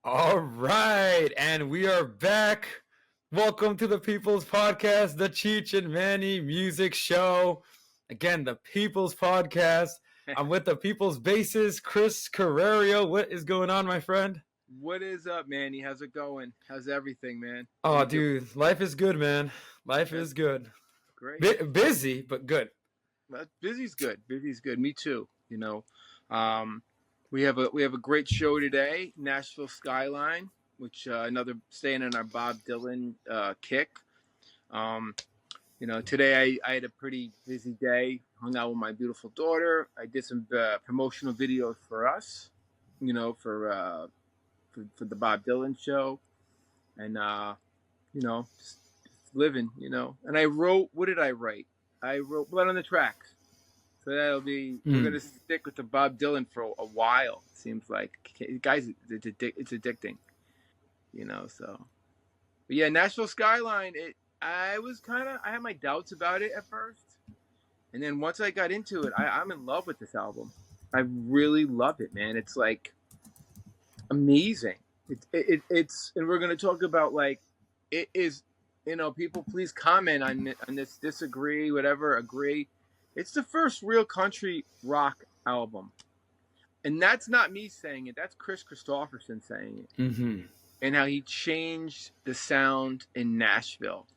All right, and we are back. Welcome to the People's Podcast, the Cheech and Manny Music Show. Again, the People's Podcast. I'm with the People's Bassist, Chris Carrerio. What is going on, my friend? What is up, Manny? How's it going? How's everything, man? How Oh, you doing? dude, life is good, man. Life That's is good. great. Busy, but good. Well, busy's good. Busy's good. Me too. Um, we have a great show today. Nashville Skyline, which another staying in our Bob Dylan kick. Um, today I had a pretty busy day. Hung out with my beautiful daughter. I did some promotional videos for us. For the Bob Dylan show, and just living. And I wrote. What did I write? I wrote Blood on the Tracks. So that'll be. We're gonna stick with the Bob Dylan for a while. It seems like, guys, it's addicting. So. But yeah, Nashville Skyline. I had my doubts about it at first, and then once I got into it, I'm in love with this album. I really love it, man. It's like amazing. It's and we're gonna talk about like it is. People please comment on this, disagree, whatever, agree. It's the first real country rock album, and that's not me saying it. That's Chris Christopherson saying it, and how he changed the sound in Nashville.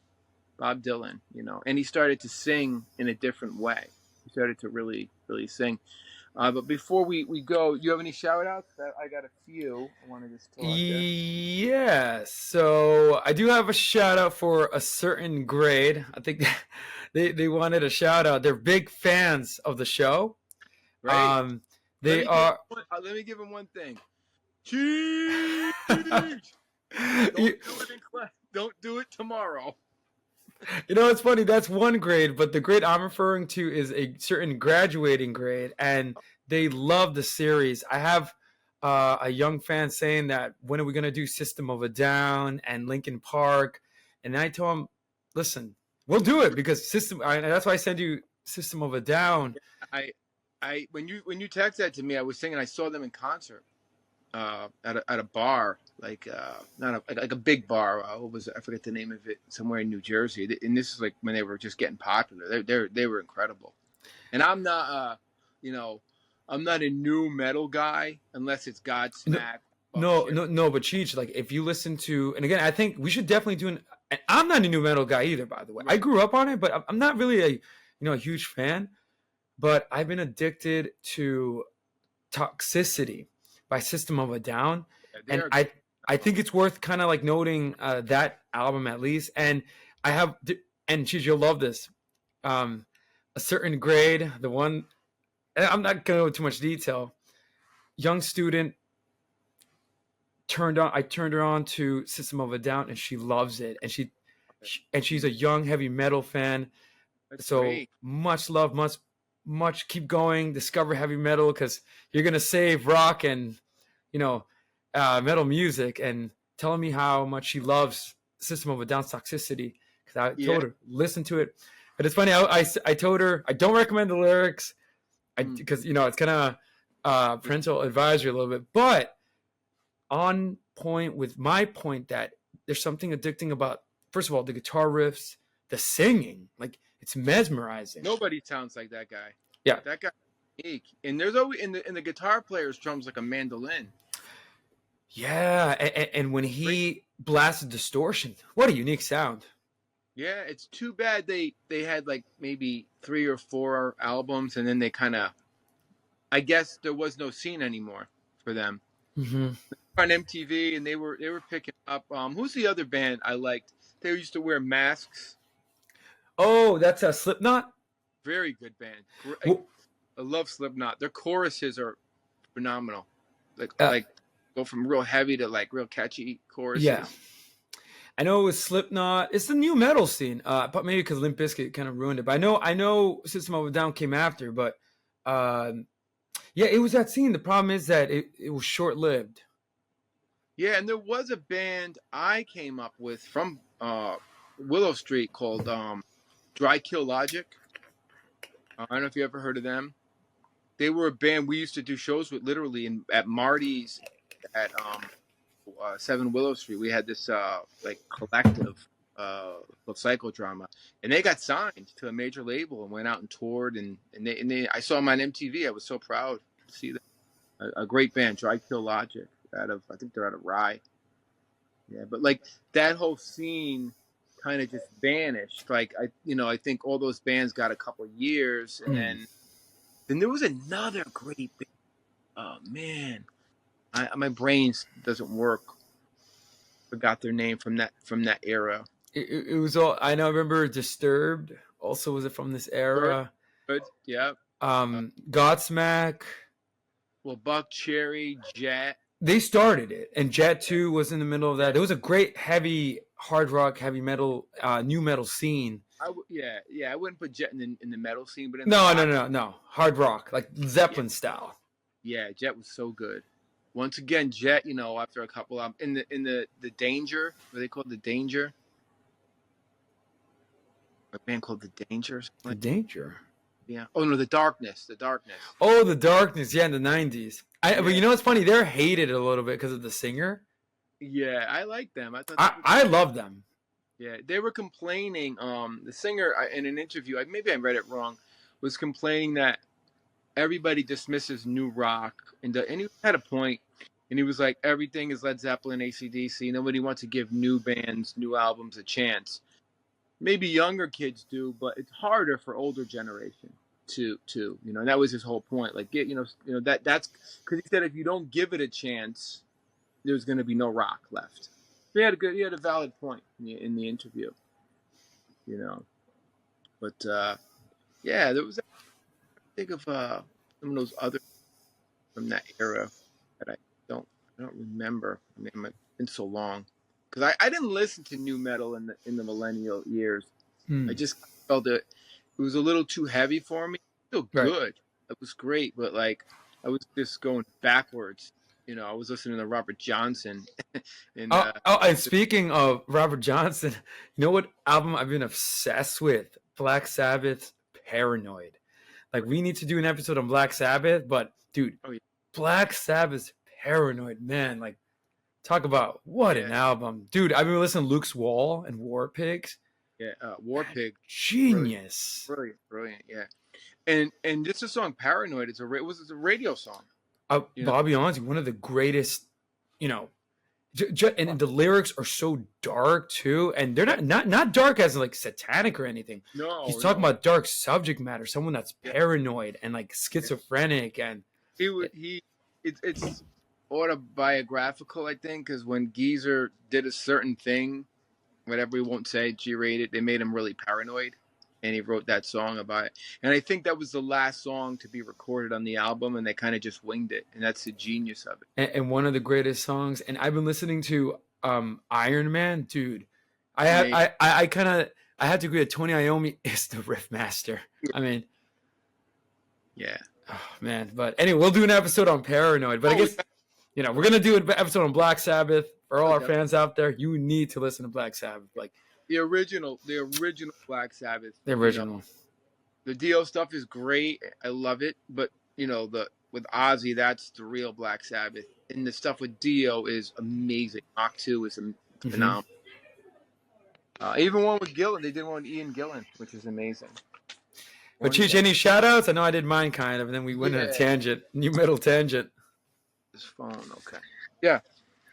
Bob Dylan, and he started to sing in a different way. He started to really, really sing. But before we go, you have any shout outs? I got a few. I want to just talk. Yeah, so I do have a shout out for a certain grade. I think they wanted a shout out. They're big fans of the show. Right. They are. Let me give them one thing. Cheech! Don't do it tomorrow. It's funny. That's one grade, but the grade I'm referring to is a certain graduating grade, and they love the series. I have a young fan saying that when are we going to do System of a Down and Linkin Park? And I told him, listen, we'll do it because that's why I sent you System of a Down. When you text that to me, I was thinking I saw them in concert at a bar, like a big bar. I forget the name of it, somewhere in New Jersey. And this is like when they were just getting popular. They were incredible. And I'm not I'm not a new metal guy unless it's Godsmack. No, but Cheech, like if you listen to, and again, I think we should definitely do and I'm not a new metal guy either, by the way. Right. I grew up on it, but I'm not really a huge fan. But I've been addicted to Toxicity by System of a Down. And I think it's worth kind of like noting that album at least. And I have, and Cheech, you'll love this. A certain grade, the one, I'm not going to go into too much detail. Young student, I turned her on to System of a Down, and she loves it. And she's a young heavy metal fan. That's so great. Much love, much keep going, discover heavy metal, because you're gonna save rock and metal music. And telling me how much she loves System of a Down's Toxicity, because I told her listen to it. But it's funny, I told her I don't recommend the lyrics because it's kind of parental advisory a little bit, but on point with my point that there's something addicting about, first of all, the guitar riffs, the singing, like it's mesmerizing. Nobody sounds like that guy. Yeah, that guy unique. And there's always in the guitar player's drums like a mandolin. Yeah, and when he blasted distortion, what a unique sound. Yeah, it's too bad they had like maybe 3 or 4 albums, and then they kind of, I guess there was no scene anymore for them. On MTV, and they were picking up. Who's the other band I liked? They used to wear masks. Oh, that's a Slipknot. Very good band. I love Slipknot. Their choruses are phenomenal. Like go from real heavy to like real catchy choruses. Yeah, I know it was Slipknot. It's the new metal scene, but maybe because Limp Bizkit kind of ruined it. But I know System of a Down came after, but yeah, it was that scene. The problem is that it was short lived. Yeah, and there was a band I came up with from Willow Street called Dry Kill Logic. I don't know if you ever heard of them. They were a band we used to do shows with, literally at Marty's, at 7 Willow Street. We had this like collective called psychodrama, and they got signed to a major label and went out and toured. And I saw them on MTV. I was so proud to see them. A great band, Dry Kill Logic, I think they're out of Rye. Yeah, but like that whole scene kind of just vanished. Like I think all those bands got a couple years, and then there was another great band. Oh man, my brain doesn't work. Forgot their name from that era. It was all I know. I remember Disturbed. Also, was it from this era? Good, yeah. Godsmack. Well, Buck Cherry, Jet. They started it, and Jet 2 was in the middle of that. There was a great heavy hard rock, heavy metal, new metal scene. I wouldn't put Jet in the metal scene, but no, hard rock, like Zeppelin style. Yeah, Jet was so good. Once again, Jet, after a couple of in the Danger, what they called the Danger, a band called the Danger. The Danger. Yeah. Oh no, the Darkness. Oh, the Darkness. Yeah, in the 90s. But you know what's funny? They're hated a little bit because of the singer. Yeah, I like them. I love them. Yeah, they were complaining. The singer in an interview, maybe I read it wrong, was complaining that everybody dismisses new rock, and he had a point. And he was like, everything is Led Zeppelin, AC/DC. Nobody wants to give new bands, new albums a chance. Maybe younger kids do, but it's harder for older generation to and that was his whole point. Like that's because he said if you don't give it a chance, there's going to be no rock left. He had a valid point in the interview, But there was. Think of some of those other from that era that I don't remember. I mean, it's been so long. Because I didn't listen to new metal in the millennial years. I just felt it was a little too heavy for me. Still good. Right. It was great, but like I was just going backwards. I was listening to Robert Johnson. And speaking of Robert Johnson, you know what album I've been obsessed with? Black Sabbath's Paranoid. Like we need to do an episode on Black Sabbath, but dude, Black Sabbath's Paranoid, man, like talk about what an album. Dude, I've been listening to Luke's Wall and War Pigs. Yeah, War Pig. Genius. Brilliant, yeah. And just the song Paranoid, it's a radio song. Bobby Onsey, one of the greatest, and the lyrics are so dark too, and they're not dark as like satanic or anything. No. He's talking about dark subject matter, someone that's paranoid and like schizophrenic, and it's autobiographical, I think, because when Geezer did a certain thing, whatever we won't say, G-rated, they made him really paranoid, and he wrote that song about it. And I think that was the last song to be recorded on the album, and they kind of just winged it, and that's the genius of it. And one of the greatest songs. And I've been listening to Iron Man, dude. I had to agree that Tony Iommi is the riff master. I mean, yeah. Oh man, but anyway, we'll do an episode on Paranoid. But I guess we're gonna do an episode on Black Sabbath. For all our fans out there, you need to listen to Black Sabbath. Like the original Black Sabbath. The original. The Dio stuff is great. I love it. But with Ozzy, that's the real Black Sabbath. And the stuff with Dio is amazing. Mach 2 is phenomenal. Even one with Gillan, they did one with Ian Gillan, which is amazing. But Cheech, any shout outs? I know I did mine kind of, and then we went on a tangent, new metal tangent. This phone, okay. Yeah.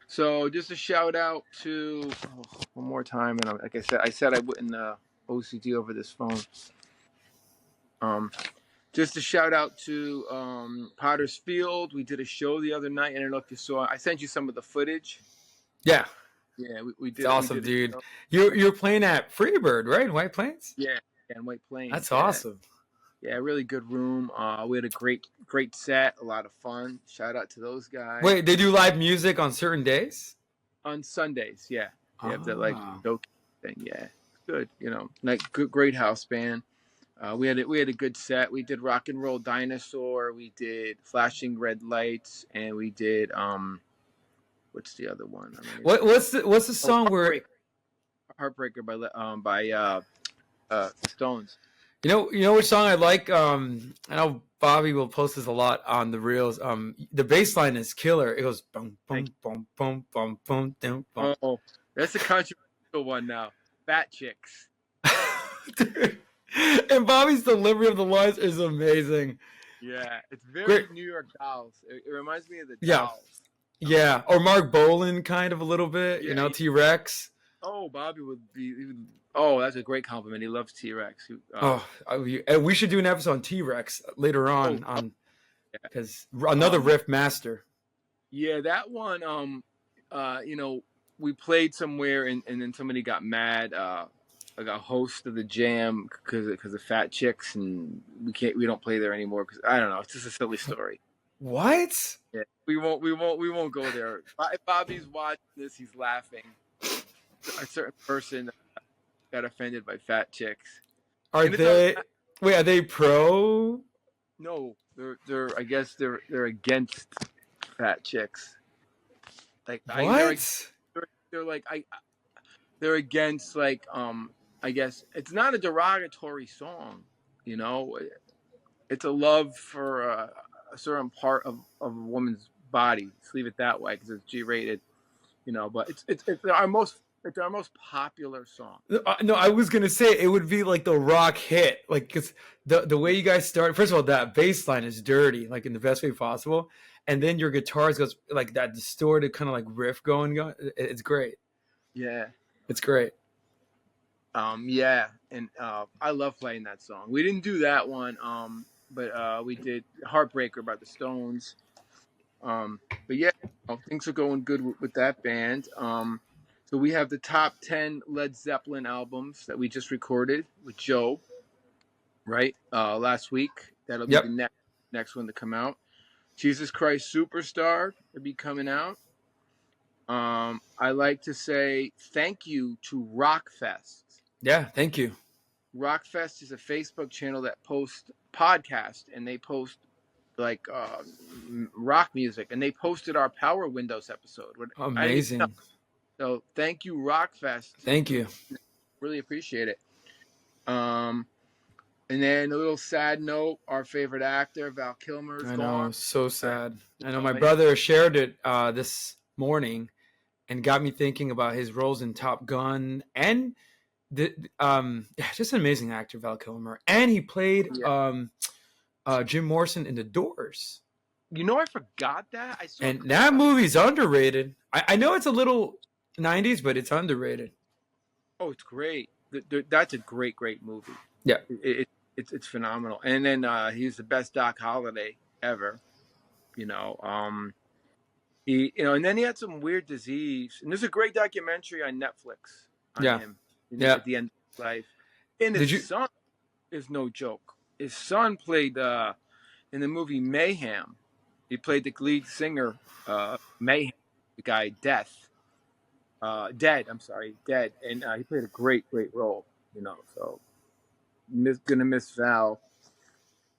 So just a shout out to one more time, and like I said I wouldn't OCD over this phone. Just a shout out to Potter's Field. We did a show the other night. I don't know if you saw. I sent you some of the footage. Yeah. Yeah, we did. It's awesome, dude. You're playing at Freebird, right? In White Plains? Yeah, in White Plains. That's awesome. Yeah, really good room. We had a great set, a lot of fun. Shout out to those guys. Wait, they do live music on certain days? On Sundays, yeah. They have that like joke thing, yeah. Good, like great house band. We had a good set. We did Rock and Roll Dinosaur. We did Flashing Red Lights, and we did what's the other one? What's the song where Heartbreaker by Stones. You know which song I like? I know Bobby will post this a lot on the reels. The bass line is killer. It goes boom, Thank boom, boom, boom, boom, boom, boom, boom. you. Oh, that's a controversial one now. Fat chicks. Dude. And Bobby's delivery of the lines is amazing. Yeah, it's very Great. New York Dolls. It reminds me of the Yeah. Dolls. Yeah. Or Mark Bolan kind of a little bit, Yeah. T-Rex. Oh, Bobby would be. Oh, that's a great compliment. He loves T-Rex. And we should do an episode on T-Rex later on Yeah. because another riff master. Yeah, that one. We played somewhere and then somebody got mad. Like a host of the jam because of fat chicks, and we don't play there anymore because I don't know. It's just a silly story. What? Yeah, we won't go there. If Bobby's watching this, he's laughing. A certain person got offended by fat chicks. Are they pro? No, they're. I guess they're against fat chicks. Like What? they're like they're against like I guess it's not a derogatory song, you know. It's a love for a certain part of a woman's body. Let's leave it that way because it's G-rated, But it's our most popular song. No, I was gonna say it would be like the rock hit, like because the way you guys start. First of all, that bass line is dirty, like in the best way possible, and then your guitars goes like that distorted kind of like riff going. It's great. Yeah, it's great. Yeah, and I love playing that song. We didn't do that one, but we did "Heartbreaker" by the Stones. But yeah, things are going good with that band. So we have the top 10 Led Zeppelin albums that we just recorded with Joe, right? Last week. That'll be the next one to come out. Jesus Christ Superstar will be coming out. I like to say thank you to Rockfest. Yeah, thank you. Rockfest is a Facebook channel that posts podcasts, and they post like rock music, and they posted our Power Windows episode. Amazing. So thank you, Rockfest. Thank you. Really appreciate it. And then a little sad note: our favorite actor, Val Kilmer, is gone. I know, so sad. I know my brother shared it this morning, and got me thinking about his roles in Top Gun and just an amazing actor, Val Kilmer, and he played Jim Morrison in The Doors. I forgot that. And that movie's underrated. I know it's a little 90s, but it's underrated. Oh, it's great. That's a great movie. Yeah, it's phenomenal. And then he's the best Doc Holliday ever. He and then he had some weird disease. And there's a great documentary on Netflix on him. At the end of his life. And his son is no joke. His son played in the movie Mayhem. He played the lead singer, Mayhem, the guy Dead. And he played a great role. So gonna miss Val.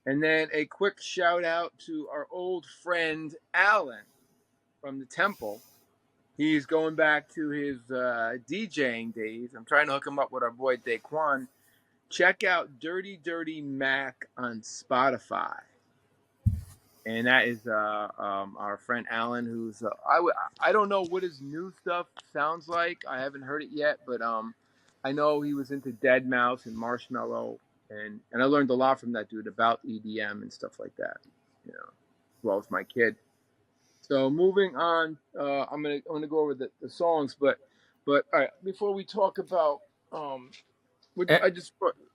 And then a quick shout out to our old friend Alan from the Temple. He's going back to his DJing days. I'm trying to hook him up with our boy Daquan. Check out Dirty Dirty Mac on Spotify. And that is our friend Alan, who's I don't know what his new stuff sounds like. I haven't heard it yet, but I know he was into Dead Mouse and Marshmello, and I learned a lot from that dude about EDM and stuff like that. As well as my kid. So moving on, I'm gonna go over the songs, but all right, before we talk about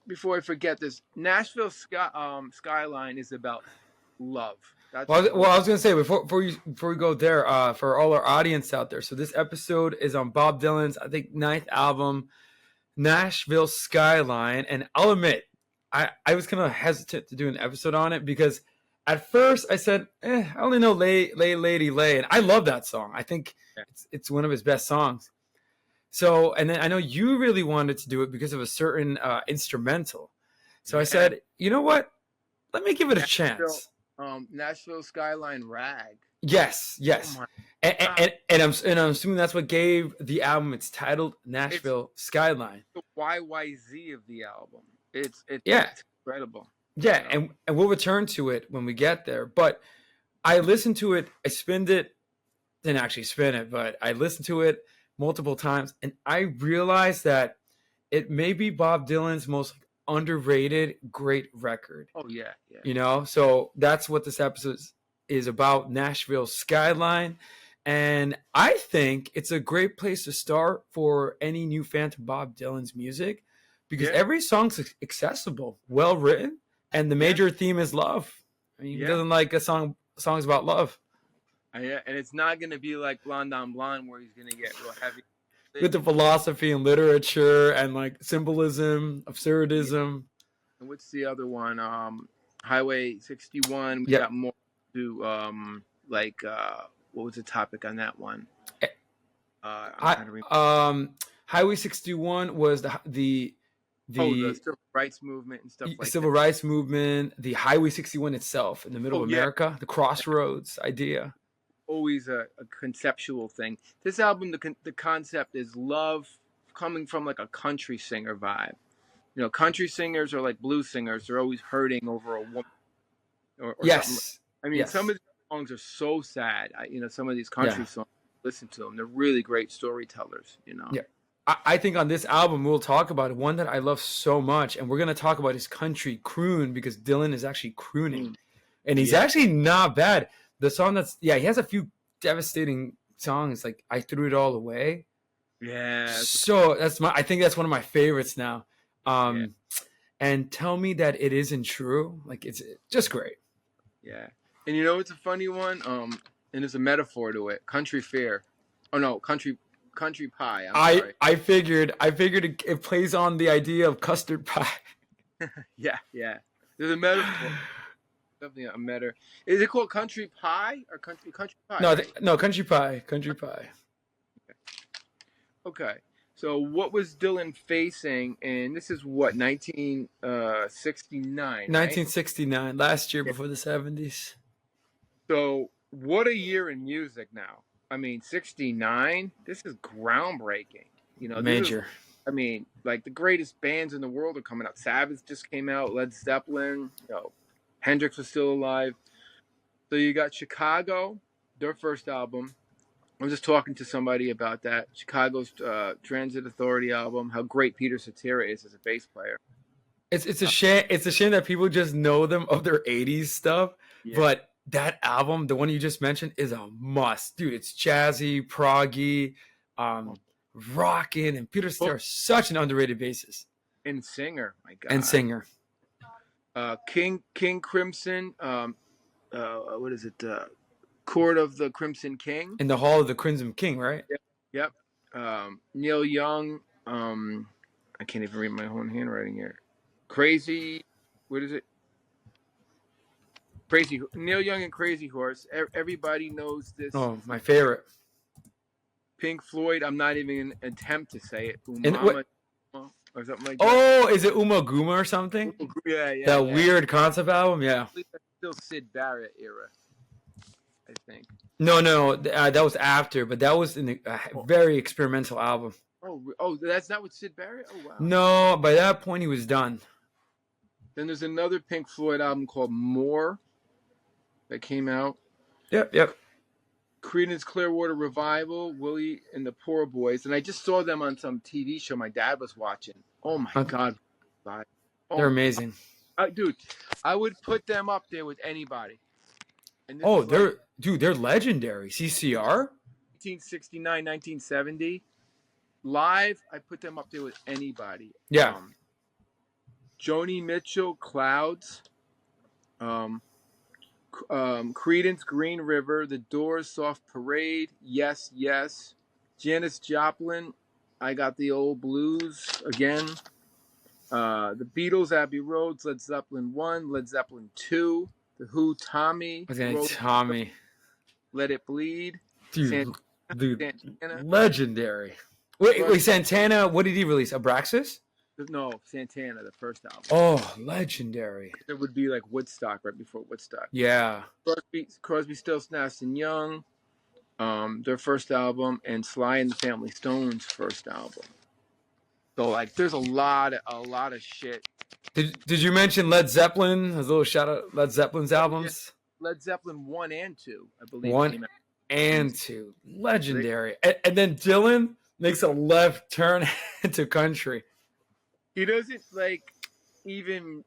before I forget this, Nashville Skyline is about love. I was gonna say before we go there, for all our audience out there. So this episode is on Bob Dylan's, I think, 9th album, Nashville Skyline, and I'll admit, I was kind of hesitant to do an episode on it because at first I said, I only know Lay Lady Lay, and I love that song. I think it's one of his best songs. So, and then I know you really wanted to do it because of a certain instrumental. So I said, you know what? Let me give it a chance. Nashville Skyline Rag. Yes. Oh and I'm assuming that's what gave the album its title, Nashville Skyline. The YYZ of the album. It's incredible. Yeah, You know? and we'll return to it when we get there. But I listened to it, I spinned it, didn't actually spin it, but I listened to it multiple times, and I realized that it may be Bob Dylan's most underrated great record. Oh yeah, yeah. You know, so that's what this episode is about, Nashville Skyline. And I think it's a great place to start for any new fan to Bob Dylan's music because Yeah. every song's accessible, well written, and the major theme is love. I mean, who doesn't like songs about love? Yeah, and it's not gonna be like Blonde on Blonde where he's gonna get real heavy with the philosophy and literature and like symbolism, absurdism. And what's the other one? Highway 61. We got more to what was the topic on that one? Highway 61 was the civil rights movement and stuff like civil rights movement, the Highway 61 itself in the middle of America, the crossroads idea. Always a conceptual thing. This album, the concept is love coming from like a country singer vibe. You know, country singers are like blues singers. They're always hurting over a woman. Or yes. I mean, some of the songs are so sad. Some of these country songs, listen to them. They're really great storytellers, you know. Yeah. I think on this album, we'll talk about it. One that I love so much, and we're going to talk about his country croon because Dylan is actually crooning. And he's actually not bad. The song he has a few devastating songs, like I Threw It All Away. Yeah. So I think that's one of my favorites now. And Tell Me That It Isn't True. Like, it's just great. Yeah. And you know, it's a funny one. And there's a metaphor to it. Country Fair. Oh no, Country Pie. I figured it plays on the idea of custard pie. yeah. There's a metaphor. Definitely a metaphor. Is it called Country Pie or Country Pie? No, right? No, Country Pie. Country Pie. Okay. So what was Dylan facing? And this is what, 1969. 1969, last year before the 70s. So what a year in music now. I mean, 69, this is groundbreaking. You know, major. Like the greatest bands in the world are coming out. Sabbath just came out, Led Zeppelin, Hendrix was still alive. So you got Chicago, their first album. I was just talking to somebody about that. Chicago's Transit Authority album, how great Peter Cetera is as a bass player. It's a shame. It's a shame that people just know them of their 80s stuff, but that album, the one you just mentioned, is a must, dude. It's jazzy, proggy, rockin', and Peter Cetera is such an underrated bassist and singer. My God, and singer. King Crimson. What is it? Court of the Crimson King. In the Hall of the Crimson King, right? Yep. Neil Young. I can't even read my own handwriting here. Crazy. What is it? Crazy Neil Young and Crazy Horse. Everybody knows this. Oh, my favorite. Pink Floyd. I'm not even gonna attempt to say it. Umama, or something like that. Oh, is it Uma Guma or something? Yeah. That weird concept album. Yeah. That's still Sid Barrett era, I think. No, that was after, but that was a very experimental album. Oh, that's not with Sid Barrett? Oh, wow. No, by that point he was done. Then there's another Pink Floyd album called More that came out. Yep. Creedence Clearwater Revival, Willie and the Poor Boys. And I just saw them on some TV show my dad was watching. Oh, my God. They're amazing. Dude, I would put them up there with anybody. They're legendary. CCR? 1969, 1970. Live, I put them up there with anybody. Yeah. Joni Mitchell, Clouds. Creedence, Green River. The Doors, Soft Parade. Yes. Janis Joplin, I Got the Old Blues again. The Beatles, Abbey Road. Led Zeppelin 1, Led Zeppelin 2. The Who, Tommy. Tommy. Let It Bleed. Dude, Santana. Legendary. Wait, Santana, what did he release? Abraxas? No, Santana, the first album. Oh, legendary. It would be like Woodstock, right before Woodstock. Yeah. Crosby, Stills, Nash and Young, their first album, and Sly and the Family Stone's first album. So like, there's a lot of shit Did you mention Led Zeppelin? A little shout out Led Zeppelin's Oh yeah, albums. Led Zeppelin 1 and 2, I believe, One came out. and two, So they, legendary. And then Dylan makes a left turn into country. he doesn't like even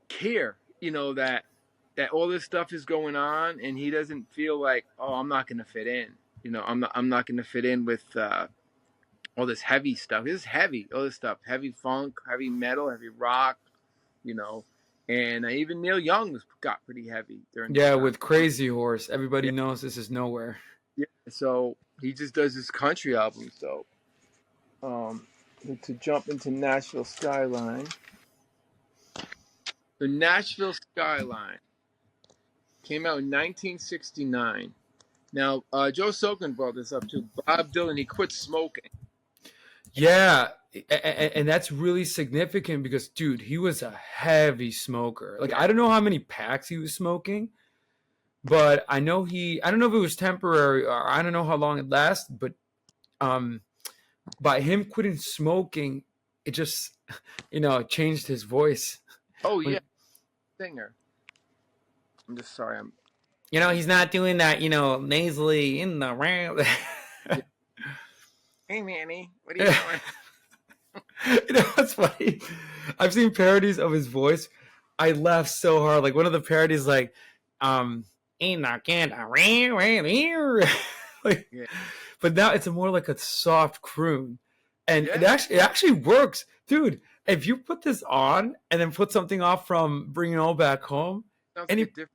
care, that all this stuff is going on, and he doesn't feel like, oh, I'm not going to fit in. I'm not going to fit in with all this heavy stuff. This is heavy, all this stuff, heavy funk, heavy metal, heavy rock, you know. And even Neil Young got pretty heavy during this Yeah, time. with Crazy Horse, everybody Yeah, knows this is nowhere. yeah. So he just does his country albums. So to jump into Nashville Skyline. The Nashville Skyline came out in 1969. Now, Joe Soken brought this up too. Bob Dylan, he quit smoking. Yeah, and that's really significant because, dude, he was a heavy smoker. Like, Yeah. I don't know how many packs he was smoking, but I know I don't know if it was temporary or I don't know how long it lasted, but by him quitting smoking, it just, changed his voice. Oh yeah, singer. I'm just sorry. He's not doing that, nasally in the round. Hey Manny, what are you doing? What's funny? I've seen parodies of his voice. I laugh so hard. Like one of the parodies, like, ain't not get like, Yeah. but now it's more like a soft croon, and Yeah. it actually works, dude. If you put this on and then put something off from Bringing It All Back Home, Sounds and like a different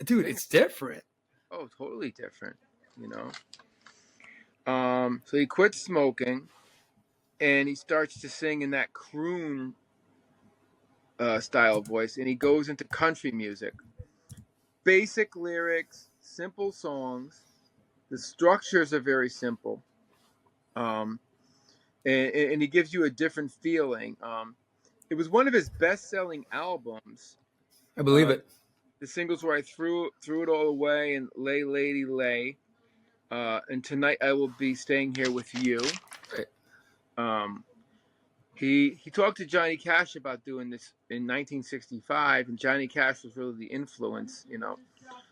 dude, thing. it's different. Oh, totally different. So he quits smoking, and he starts to sing in that croon style voice, and he goes into country music. Basic lyrics, simple songs. The structures are very simple, and he gives you a different feeling. It was one of his best-selling albums. I believe it. The singles were "I Threw It All Away" and "Lay Lady Lay," and "Tonight I Will Be Staying Here with You." Right. He talked to Johnny Cash about doing this in 1965, and Johnny Cash was really the influence.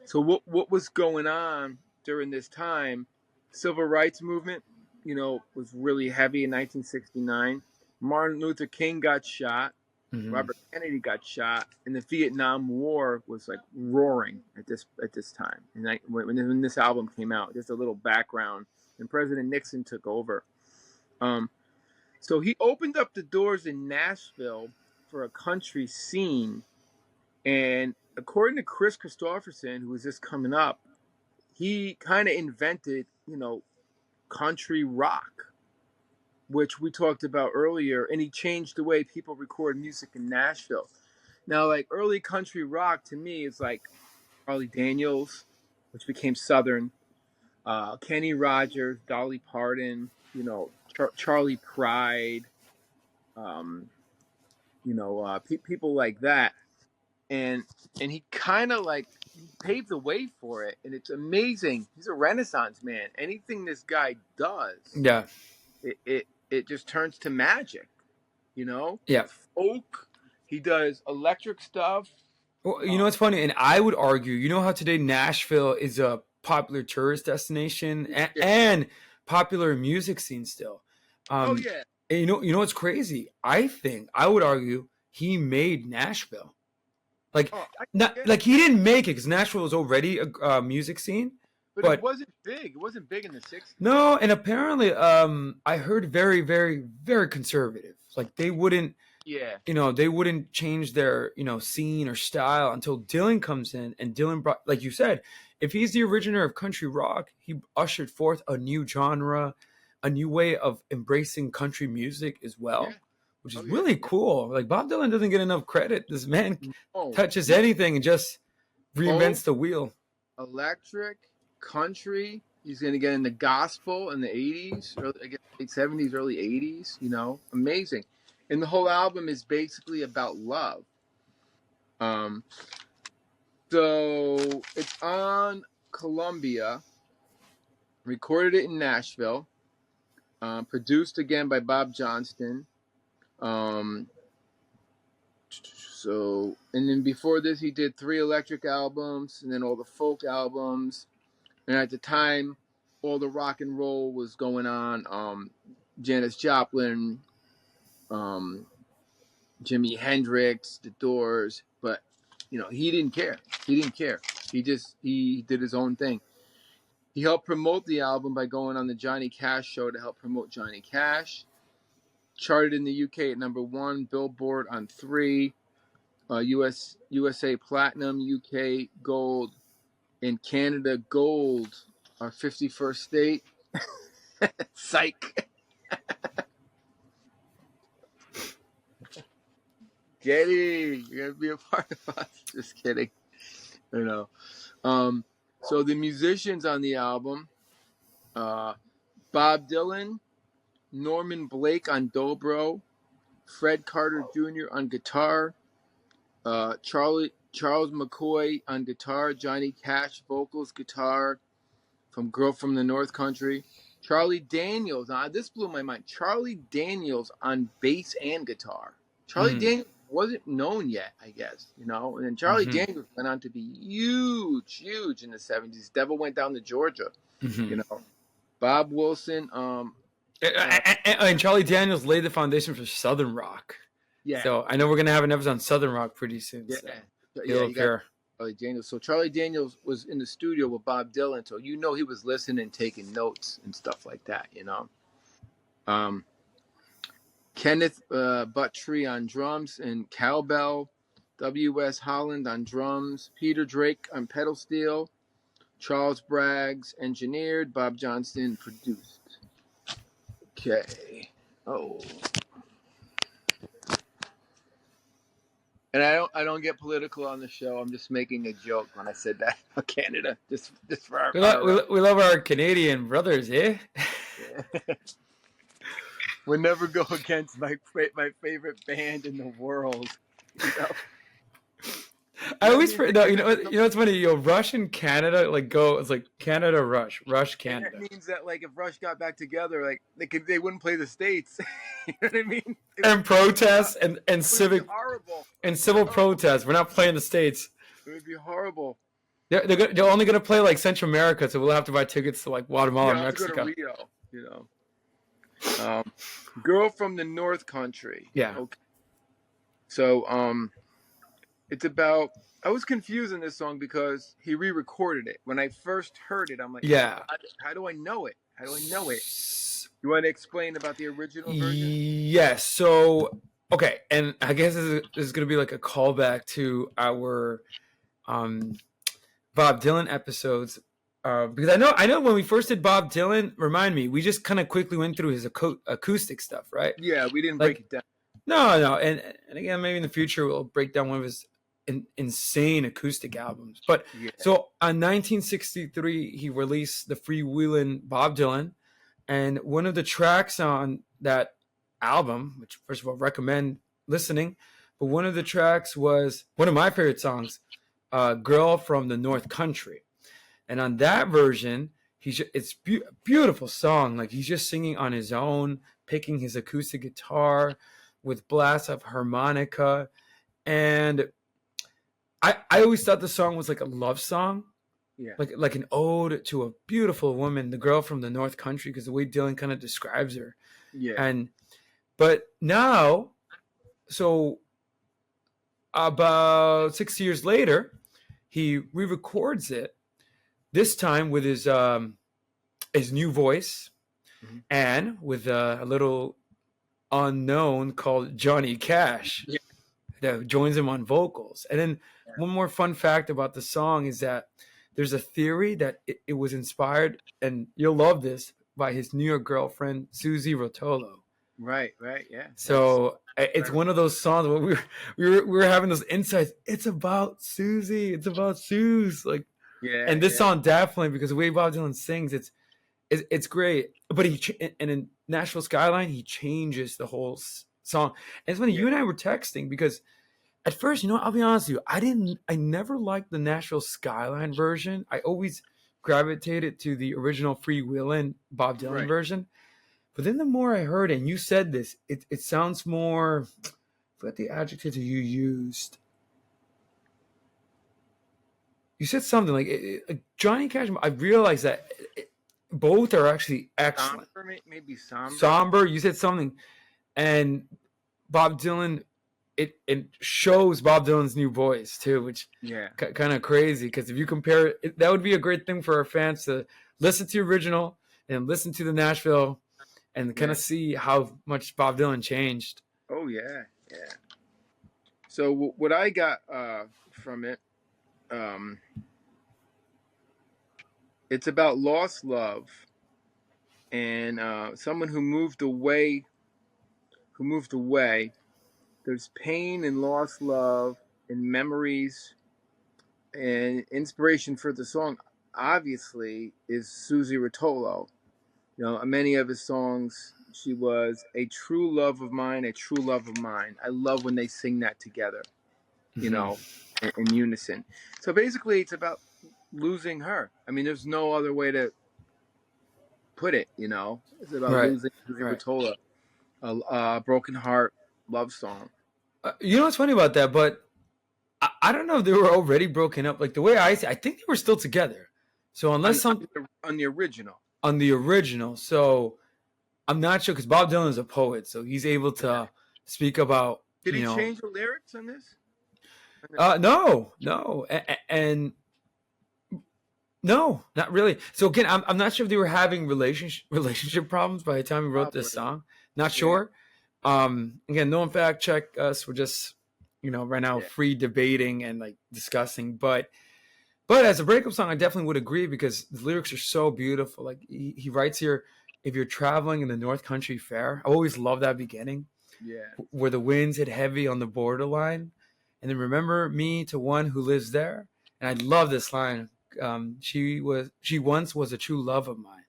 So what was going on during this time? Civil rights movement, was really heavy in 1969. Martin Luther King got shot. Mhm. Robert Kennedy got shot, and the Vietnam War was like roaring at this time. And when this album came out, just a little background, and President Nixon took over. So he opened up the doors in Nashville for a country scene, and according to Chris Christopherson, who was just coming up, he kind of invented, country rock, which we talked about earlier, and he changed the way people record music in Nashville. Now, like early country rock to me is like Charlie Daniels, which became Southern, Kenny Rogers, Dolly Parton, Charlie Pride, people like that, and he kind of like paved the way for it, and it's amazing. He's a Renaissance man. Anything this guy does, Yeah. it just turns to magic. Yeah. Folk. He does electric stuff. Well, you know what's funny, and I would argue, how today Nashville is a popular tourist destination and popular music scene still. Oh yeah. And you know what's crazy? I would argue he made Nashville. Like, like he didn't make it because Nashville was already a music scene, but it wasn't big. It wasn't big in the 60s. No, and apparently, I heard very, very, very conservative. Like they wouldn't. Yeah. They wouldn't change their, scene or style until Dylan comes in, and Dylan brought, like you said, if he's the originator of country rock, he ushered forth a new genre, a new way of embracing country music as well, which is really cool. Like Bob Dylan doesn't get enough credit. This man touches anything and just reinvents the wheel. Electric, country. He's going to get into gospel in the 80s, late 70s, early 80s, amazing. And the whole album is basically about love. So it's on Columbia, recorded it in Nashville, produced again by Bob Johnston. So, and then before this, he did 3 electric albums, and then all the folk albums. And at the time, all the rock and roll was going on. Janis Joplin, um, Jimi Hendrix, The Doors, but he didn't care. He didn't care. He did his own thing. He helped promote the album by going on the Johnny Cash show to help promote Johnny Cash. Charted in the UK at number 1, Billboard on 3, USA Platinum, UK Gold, and Canada Gold, our 51st state. Psych. Getty, you're gonna be a part of us. Just kidding. So the musicians on the album, Bob Dylan, Norman Blake on dobro, Fred Carter Jr. on guitar, Charles McCoy on guitar, Johnny Cash vocals, guitar from Girl from the North Country, Charlie Daniels. This blew my mind. Charlie Daniels on bass and guitar. Charlie Daniels wasn't known yet, I guess, and then Charlie Daniels went on to be huge in the 70s. Devil Went Down to Georgia, Bob Wilson. And Charlie Daniels laid the foundation for Southern rock. Yeah. So I know we're gonna have an episode on Southern rock pretty soon. Yeah. So You got Charlie Daniels. So Charlie Daniels was in the studio with Bob Dylan, so he was listening, taking notes and stuff like that. Kenneth Buttrey on drums and cowbell, W.S. Holland on drums, Peter Drake on pedal steel, Charles Braggs engineered, Bob Johnston produced. Okay. Oh. And I don't get political on the show. I'm just making a joke when I said that about Canada. Just for our we love our Canadian brothers, eh? Yeah. Would never go against my favorite band in the world. I always it's funny. Rush and Canada it's like Canada Rush Canada. And that means that if Rush got back together, they wouldn't play the States. You know what I mean? And protests and civic horrible and civil protests. We're not playing the States. It would be horrible. They're only gonna play Central America, so we'll have to buy tickets to Guatemala and Mexico. Go to Rio, Girl from the North Country. Yeah. Okay. So it's about. I was confused in this song because he re-recorded it. When I first heard it, I'm like, yeah. How do I know it? You want to explain about the original version? Yes. So, okay. And I guess this is going to be a callback to our Bob Dylan episodes. Because I know when we first did Bob Dylan, remind me, we just kind of quickly went through his acoustic stuff, right? Yeah, we didn't break it down. No. And again, maybe in the future, we'll break down one of his insane acoustic albums. But so on 1963, he released the freewheeling Bob Dylan. And one of the tracks on that album, which first of all recommend listening, but one of the tracks was one of my favorite songs, "Girl from the North Country," and on that version, it's beautiful song. He's just singing on his own, picking his acoustic guitar with blasts of harmonica, and I always thought the song was a love song. Yeah. Like an ode to a beautiful woman, the girl from the North Country, because the way Dylan kind of describes her. Yeah. But now, so about 6 years later, he re-records it, this time with his new voice, and with a little unknown called Johnny Cash that joins him on vocals. And then one more fun fact about the song is that there's a theory that it was inspired, and you'll love this, by his New York girlfriend, Susie Rotolo. Right, yeah. So it's one of those songs where we were having those insights. It's about Susie. It's about Suze. And this song definitely, because the way Bob Dylan sings, it's great. But in Nashville Skyline, he changes the whole song. And it's funny, you and I were texting because at first, I'll be honest with you, I never liked the Nashville Skyline version. I always gravitated to the original freewheeling Bob Dylan version. But then the more I heard it, and you said this, it sounds more, forgot the adjective that you used. You said something like Johnny Cash. I realized that both are actually excellent. Somber, maybe somber. Somber. You said something, and Bob Dylan. It shows Bob Dylan's new voice too, which kind of crazy because if you compare it, that would be a great thing for our fans to listen to the original and listen to the Nashville and kind of see how much Bob Dylan changed. Oh yeah. So what I got from it, it's about lost love and someone who moved away. There's pain and lost love and memories, and inspiration for the song obviously is Susie Rotolo. Many of his songs, she was a true love of mine, a true love of mine. I love when they sing that together, in unison. So basically, it's about losing her. I mean, there's no other way to put it. It's about losing Susie Rotolo, a broken heart love song. You know what's funny about that? But I don't know if they were already broken up. Like the way I think they were still together. So unless on the original. So I'm not sure because Bob Dylan is a poet, so he's able to speak about. Did he change the lyrics on this? No, and no, not really. So again, I'm not sure if they were having relationship problems by the time he wrote this song. Not sure. Again, no one fact check us. We're just right now free debating and like discussing. But as a breakup song, I definitely would agree because the lyrics are so beautiful. Like he writes here, if you're traveling in the North Country Fair, I always love that beginning. Yeah. Where the winds hit heavy on the borderline. And then remember me to one who lives there. And I love this line. She once was a true love of mine.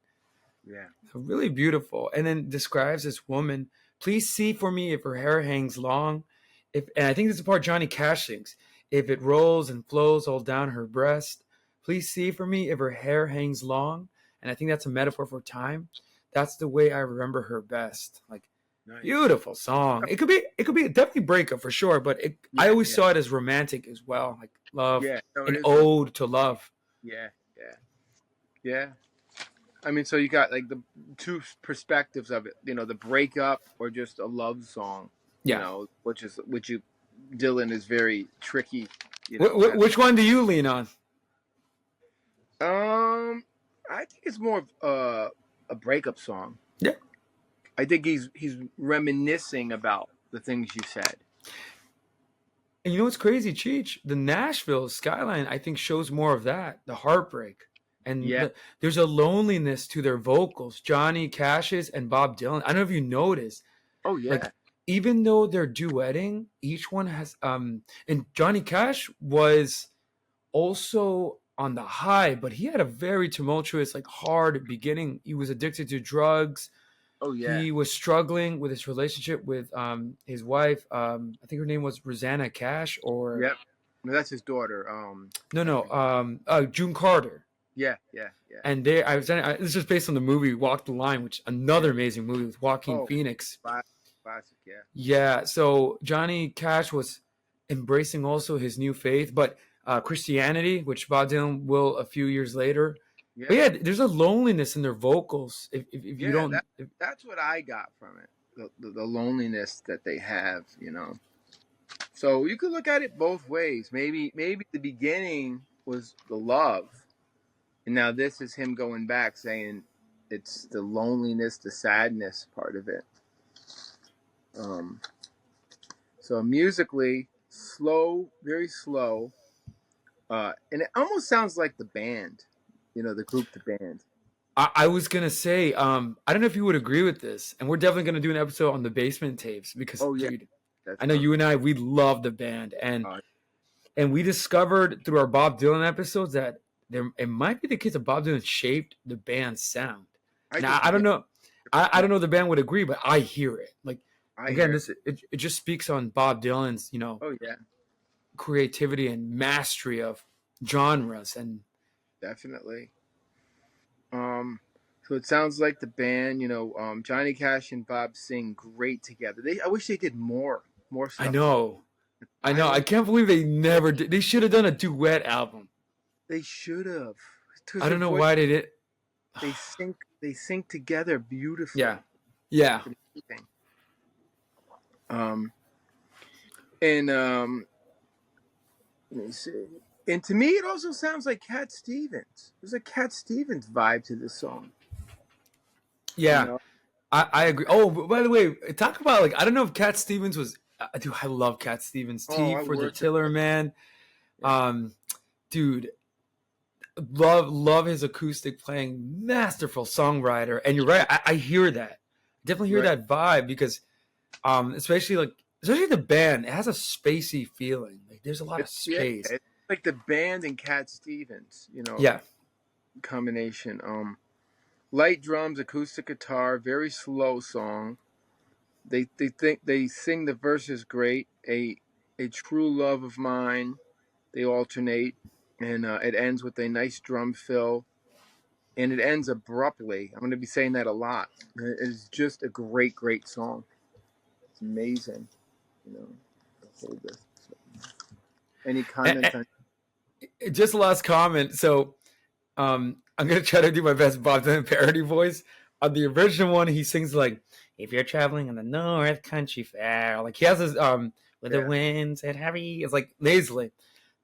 Yeah. So really beautiful. And then describes this woman. Please see for me if her hair hangs long. And I think this is the part Johnny Cash sings. If it rolls and flows all down her breast. Please see for me if her hair hangs long. And I think that's a metaphor for time. That's the way I remember her best. Like, nice. Beautiful song. It could be definitely breakup for sure, but I always saw it as romantic as well, like love, an ode to love. Yeah. I mean, so you got like the two perspectives of it, the breakup or just a love song. Which Dylan is very tricky. Which one do you lean on? I think it's more of a breakup song. Yeah. I think he's reminiscing about the things you said. And you know what's crazy, Cheech? The Nashville Skyline, I think, shows more of that, the heartbreak. And there's a loneliness to their vocals, Johnny Cash's and Bob Dylan. I don't know if you noticed. Oh, yeah. Like, even though they're duetting, each one has and Johnny Cash was also on the high, but he had a very tumultuous, like hard beginning. He was addicted to drugs. Oh yeah. He was struggling with his relationship with his wife. I think her name was Rosanna Cash or Yep. No, that's his daughter. June Carter. Yeah. And this is based on the movie Walk the Line, which another amazing movie with Joaquin Phoenix. Classic, yeah. Yeah, so Johnny Cash was embracing also his new faith, but Christianity, which Bob Dylan will a few years later. Yeah. But yeah, there's a loneliness in their vocals. If you don't, that's what I got from it. The loneliness that they have, So you could look at it both ways. Maybe the beginning was the love, and now this is him going back saying it's the loneliness, the sadness part of it. So musically, slow, very slow, and it almost sounds like the band, the group, the band. I was gonna say, I don't know if you would agree with this, and we're definitely gonna do an episode on the Basement Tapes because dude, I know you and I, we love the band, and we discovered through our Bob Dylan episodes that it might be the case that Bob Dylan shaped the band's sound. Now I don't know, I don't know if the band would agree, but I hear it. Like again, it just speaks on Bob Dylan's creativity and mastery of genres and definitely. So it sounds like the band, Johnny Cash and Bob sing great together. I wish they did more more I stuff. know. I know. I Violent. can't believe they never did. They should have done a duet album. They should have, because I their don't know voice, why they did. they sync together beautifully. Yeah. Yeah. Um, and let me see. And to me, it also sounds like Cat Stevens. There's a Cat Stevens vibe to this song. You Yeah. know? I agree. Oh, by the way, talk about like I don't know if Cat Stevens was. Dude, I love Cat Stevens. Oh, T I for the worship Tiller it. Man. Yeah. Dude, love his acoustic playing. Masterful songwriter. And you're right. I hear that. Definitely hear Right. that vibe because especially the band, it has a spacey feeling. Like there's a lot of Yeah. space. It's like the band and Cat Stevens, Yeah. combination. Light drums, acoustic guitar, very slow song. They sing the verses great. A true love of mine. They alternate, and it ends with a nice drum fill, and it ends abruptly. I'm going to be saying that a lot. It is just a great song. It's amazing. You know, hold this. Any comments on? Just last comment. So I'm gonna try to do my best Bob Dylan parody voice. On the original one, he sings like, "If you're traveling in the North Country Fair," like he has this with the Yeah. winds and heavy. It's like nasally.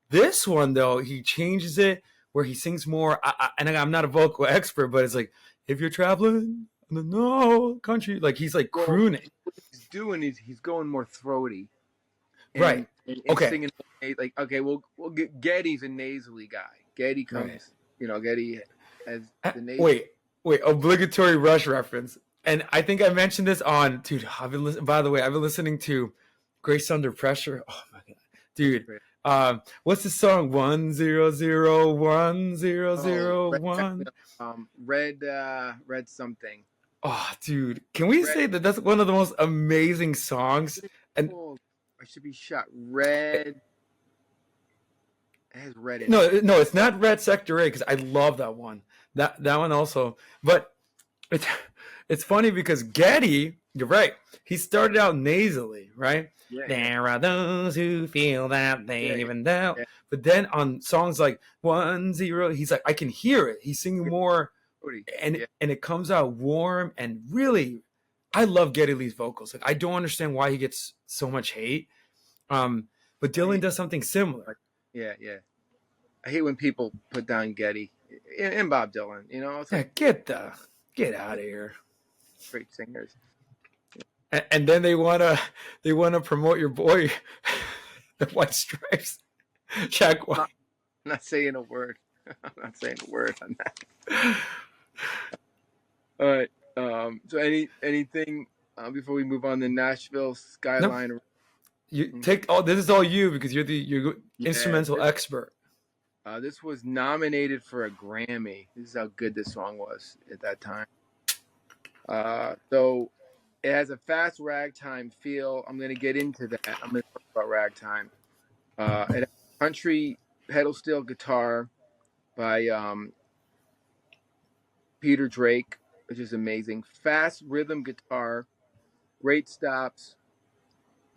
This one though, he changes it where he sings more. And I'm not a vocal expert, but it's like, "If you're traveling in the North Country," like he's like Well, crooning. what he's doing is he's going more throaty Right. and Okay. singing like, okay, we'll get Getty's a nasally guy. Getty Right. comes, Getty as the nasal. Wait, obligatory Rush reference. And I think I mentioned this on, dude. By the way, I've been listening to Grace Under Pressure. Oh my god, dude. What's the song? 100 Oh, 1001. red something. Oh, dude. Can we Red. say that that's one of the most amazing songs? What is it And called? I should be shot. Red. It has red in it. no, it's not Red Sector A because I love that one. That one also, but it's it's funny because Getty, you're right. He started out nasally, right? Yeah, There are those who feel that they yeah, even doubt. yeah. But then on songs like 10, he's like, I can hear it. He's singing more, Yeah. and it comes out warm and really. I love Geddy Lee's vocals. Like I don't understand why he gets so much hate. But Dylan does something similar. Yeah. I hate when people put down Getty and Bob Dylan. It's like Get out of here. great singers. And then they wanna promote your boy, the White Stripes, Jack White. I'm not saying a word. I'm not saying a word on that. All right. So anything before we move on to Nashville Skyline? No, you take all. This is all you because you're the Yeah, instrumental expert. this was nominated for a Grammy. This is how good this song was at that time. So it has a fast ragtime feel. I'm going to get into that. I'm going to talk about ragtime. It has country pedal steel guitar by Peter Drake, which is amazing. Fast rhythm guitar, great stops,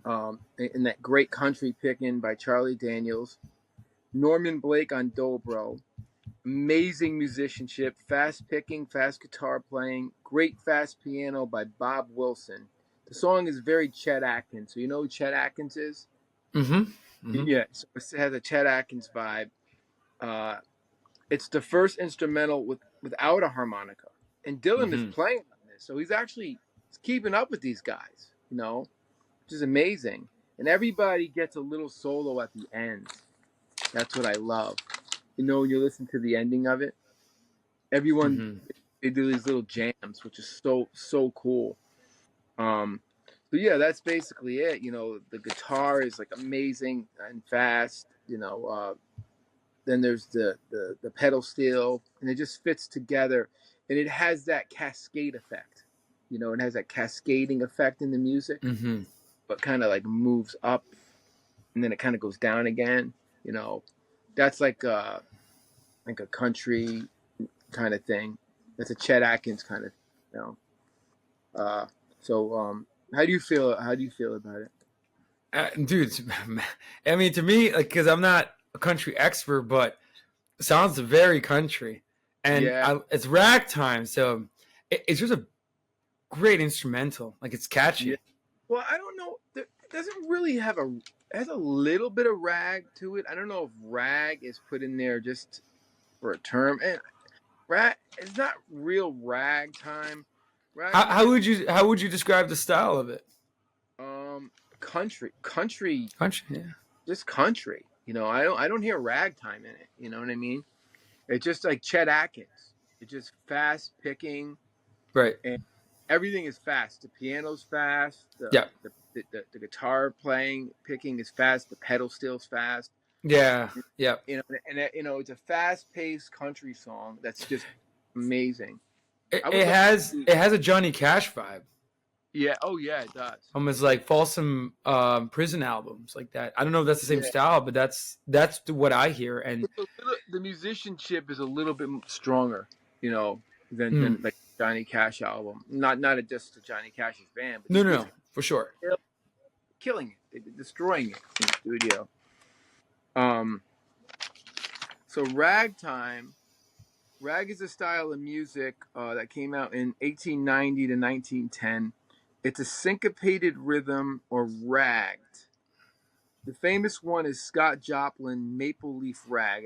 and that great country picking by Charlie Daniels. Norman Blake on dobro. Amazing musicianship, fast picking, fast guitar playing, great fast piano by Bob Wilson. The song is very Chet Atkins. So you know who Chet Atkins is? Yeah, so it has a Chet Atkins vibe. It's the first instrumental without a harmonica, and Dylan is playing on this, so he's keeping up with these guys, which is amazing. And everybody gets a little solo at the end. That's what I love. When you listen to the ending of it, everyone they do these little jams, which is so cool. So yeah, that's basically it. The guitar is like amazing and fast. Then there's the pedal steel, and it just fits together, and it has that cascade effect. It has that cascading effect in the music, but kind of like moves up, and then it kind of goes down again. That's like a country kind of thing. That's a Chet Atkins kind of, So how do you feel? How do you feel about it? Dude, I mean, to me, like, because I'm not a country expert, but it sounds very country, and Yeah, it's ragtime, so it's just a great instrumental. Like, it's yeah. catchy. Well, I don't know. It doesn't really have a. It has a little bit of rag to it. I don't know if rag is put in there just for a term. And rag, it's not real ragtime. How, Ragtime how is would you how would you describe the style of it? country, Country, yeah. just country. I don't hear ragtime in it. You know what I mean? It's just like Chet Atkins. It's just fast picking, Right. and everything is fast. The piano's fast. Yeah. The guitar playing, picking is fast. The pedal steel's fast. Yeah. Yeah. It's a fast-paced country song that's just amazing. It, I would it love to has see. it has a Johnny Cash vibe. Yeah. Oh, yeah. It does. Almost like Folsom prison albums like that. I don't know if that's the same Yeah. style, but that's what I hear. And The musicianship is a little bit stronger, than mm, like Johnny Cash album. Not just Johnny Cash's band, but no, these no, guys no, for sure. are killing it. They're destroying it in the studio. Um. So ragtime. Rag is a style of music that came out in 1890 to 1910. It's a syncopated rhythm or ragged. The famous one is Scott Joplin, Maple Leaf Rag.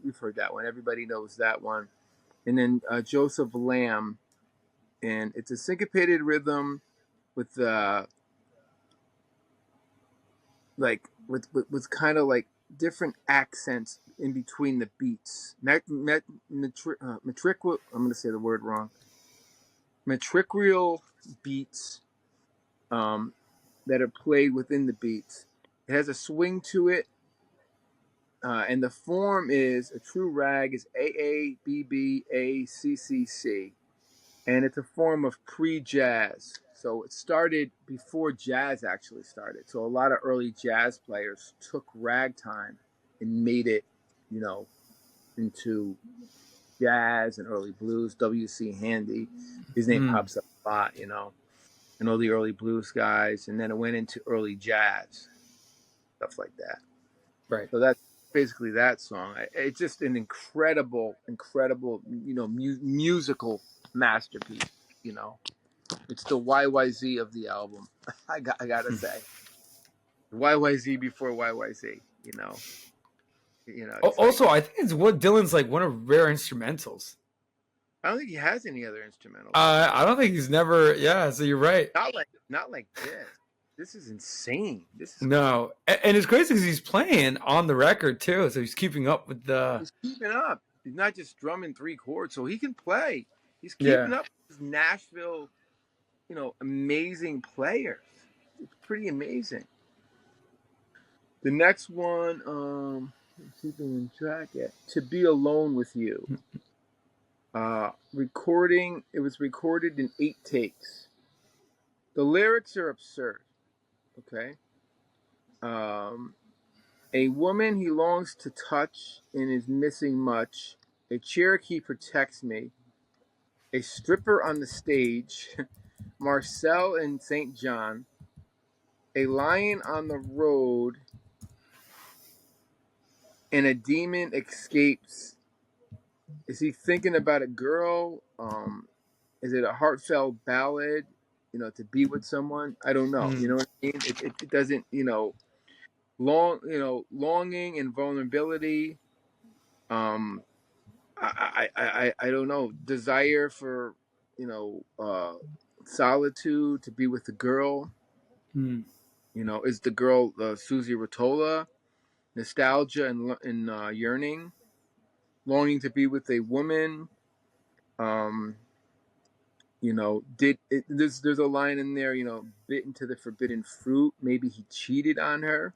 We've heard that one. Everybody knows that one. And then Joseph Lamb. And it's a syncopated rhythm with with kind of like different accents in between the beats. Metrical. I'm going to say the word wrong. Metrical beats that are played within the beats. It has a swing to it, and the form is a true rag is AABBACCC, and it's a form of pre-jazz. So it started before jazz actually started. So a lot of early jazz players took ragtime and made it, you know, into jazz and early blues. W.C. Handy, his name Mm, pops up a lot, and all the early blues guys, and then it went into early jazz, stuff like that. right. So that's basically that song. It's just an incredible, incredible, musical masterpiece. You know, it's the YYZ of the album. I gotta say, YYZ before YYZ. It's like Also, I think it's what Dylan's like one of rare instrumentals. I don't think he has any other instrumentals. I don't think he's never. Yeah, so you're right. Not like this. This is insane. This is No, and it's crazy because he's playing on the record too, so he's keeping up with the. he's keeping up. He's not just drumming three chords, so he can play. He's Yeah. keeping up with Nashville, amazing players. It's pretty amazing. The next one, I'm keeping in track yet. To Be Alone with You. It was recorded in 8 takes. The lyrics are absurd. Okay. A woman he longs to touch and is missing much. A Cherokee protects me. A stripper on the stage. Marcel and St. John. A lion on the road. And a demon escapes. Is he thinking about a girl? Is it a heartfelt ballad? To be with someone? I don't know. You know what I mean? It doesn't. Longing and vulnerability. I don't know. Desire for solitude, to be with a girl. Mm. Is the girl Susie Rottola? Nostalgia and yearning, longing to be with a woman. There's a line in there, bitten to the forbidden fruit. Maybe he cheated on her.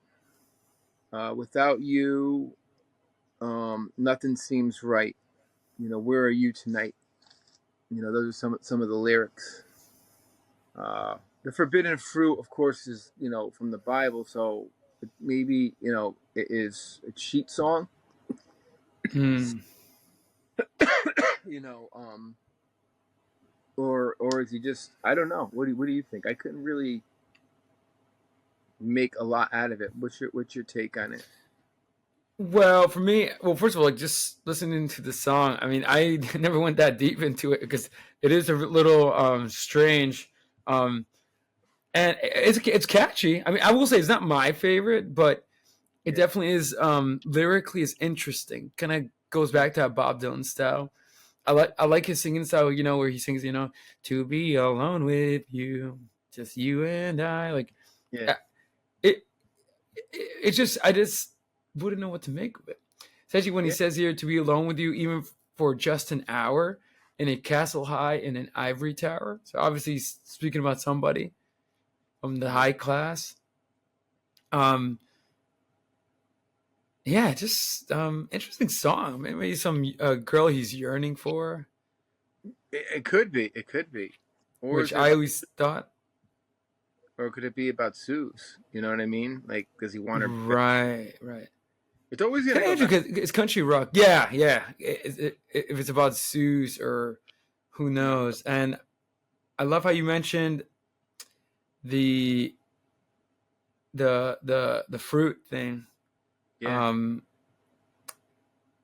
Without you, nothing seems right. Where are you tonight? Those are some of the lyrics. The forbidden fruit, of course, is from the Bible, so maybe it is a cheat song. Mm. Or is he just, I don't know. What do you think? I couldn't really. make a lot out of it. What's your take on it? Well, for me, first of all, like just listening to the song, I mean, I never went that deep into it because it is a little strange, um, and it's catchy. I mean, I will say it's not my favorite, but it Yeah. definitely is. Lyrically, is interesting. Kind of goes back to that Bob Dylan style. I like his singing style. You know, where he sings, to be alone with you, just you and I. Like Yeah. uh, it, it's just I just wouldn't know what to make of it. Especially when he Yeah. says here to be alone with you, even for just an hour, in a castle high in an ivory tower. So obviously he's speaking about somebody from the Yeah. high class. Um, yeah, just interesting song. Maybe some girl he's yearning for, It could be. It could be. Or which is it I about, always thought. or could it be about Suze? You know what I mean? Like, does he want her back? Right, right. It's always gonna Kind of go back. interesting because it's country rock. Yeah, yeah. If it's about Sue's or who Yeah. knows. And I love how you mentioned the the fruit thing. Yeah. Um,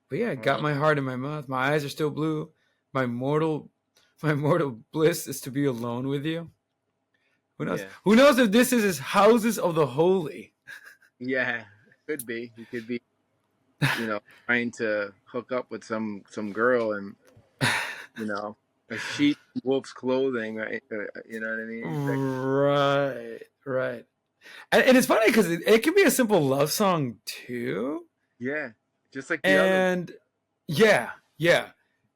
but yeah, it got Uh, my heart in my mouth. My eyes are still blue. My mortal my mortal bliss is to be alone with you. Who knows? yeah. Who knows if this is his houses of the holy? Yeah. Could be. He could be, trying to hook up with some girl and a sheep in wolf's clothing, right? You know what I mean? Like, Right, right. And it's funny because it can be a simple love song too. yeah, just like the other. And yeah, yeah.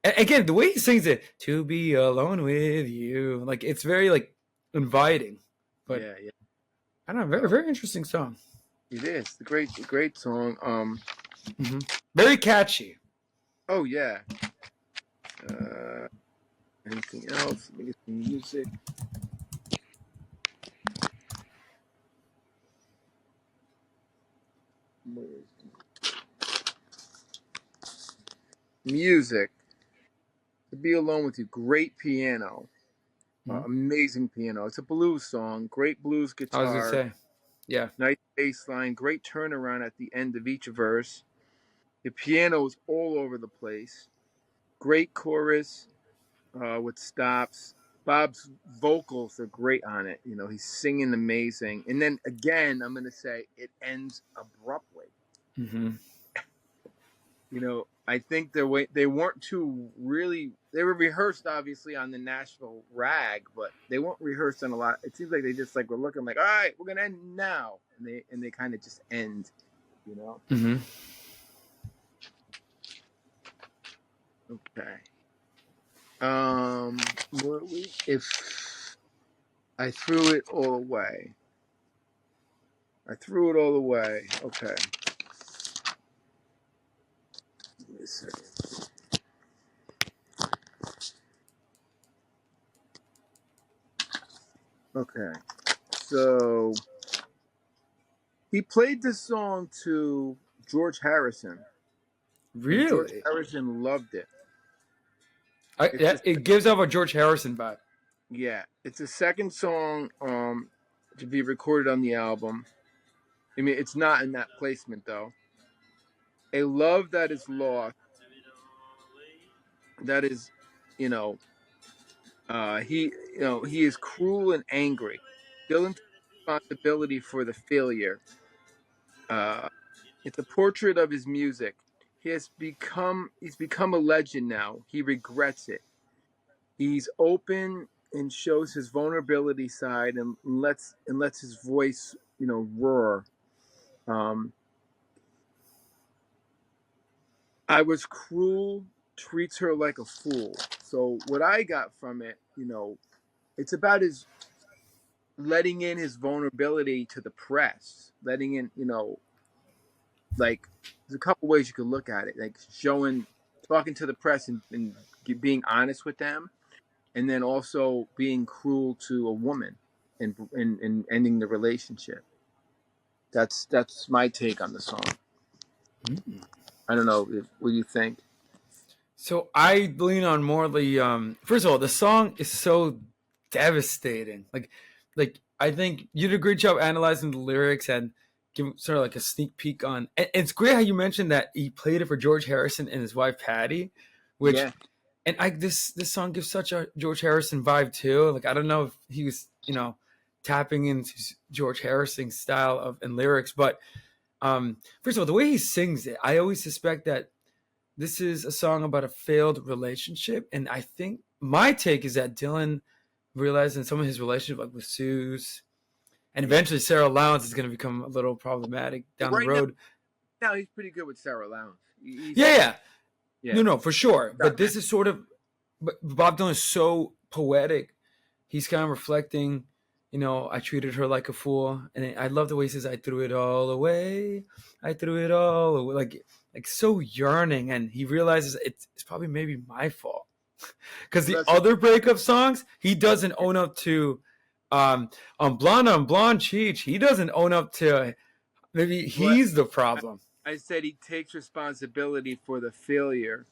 And again, the way he sings it, to be alone with you, like it's very like inviting. But Yeah, yeah. I don't know, very very interesting song. It is the great song. Hmm. Very catchy. Oh yeah. Uh, Anything else? Let me get some music. Music. To be alone with you. Great piano. Hmm. Amazing piano. It's a blues song. Great blues I was gonna guitar. say, yeah. Nice bass line. Great turnaround at the end of each verse. The piano is all over the place. Great chorus with stops. Bob's vocals are great on it. He's singing amazing. And then again, I'm going to say it ends abruptly. Hmm. I think they weren't too really. They were rehearsed obviously on the Nashville rag, but they weren't rehearsed on a lot. It seems like they just like were looking like, all right, we're gonna end now, and they kind of just end. You know. Hmm. Okay. If I threw it all away. I threw it all away. Okay. Give me a second. Okay. So he played this song to George Harrison, and George Really? Harrison loved it. It's Yeah, the it gives off a George Harrison vibe. Yeah, it's the second song to be recorded on the album. I mean, it's not in that placement though. A love that is lost. That is, you know, he is cruel and angry. Dylan takes responsibility for the failure. Uh, it's a portrait of his music. He's become a legend now. He regrets it. He's open and shows his vulnerability side and lets his voice, roar. Um, I was cruel, treats her like a fool. So what I got from it, it's about his letting in his vulnerability to the press, letting in, like there's a couple ways you could look at it, like talking to the press and being honest with them, and then also being cruel to a woman and ending the relationship. That's my take on the song. Mm. I don't know what do you think. So I lean on more the first of all, the song is so devastating. Like I think you did a great job analyzing the lyrics and giving sort of like a sneak peek on. And it's great how you mentioned that he played it for George Harrison and his wife Patty, which Yeah, and this song gives such a George Harrison vibe too. Like I don't know if he was tapping into George Harrison style of and lyrics, but first of all, the way he sings it, I always suspect that this is a song about a failed relationship, and I think my take is that Dylan realized in some of his relationship, like with Suze, and yeah. eventually Sarah Lowndes is going to become a little problematic down the Right now, road. he's pretty good with Sarah Lowndes. He's, Yeah, yeah, yeah. no, for sure. Got But this is sort of, but Bob Dylan is so poetic. He's kind of reflecting, I treated her like a fool, and I love the way he says, "I threw it all away, I threw it all away," like so yearning, and he realizes it's probably maybe my fault because the That's other breakup songs he doesn't own up to. On Blonde Cheech, he doesn't own up to. Maybe what he's the problem. I said. He takes responsibility for the failure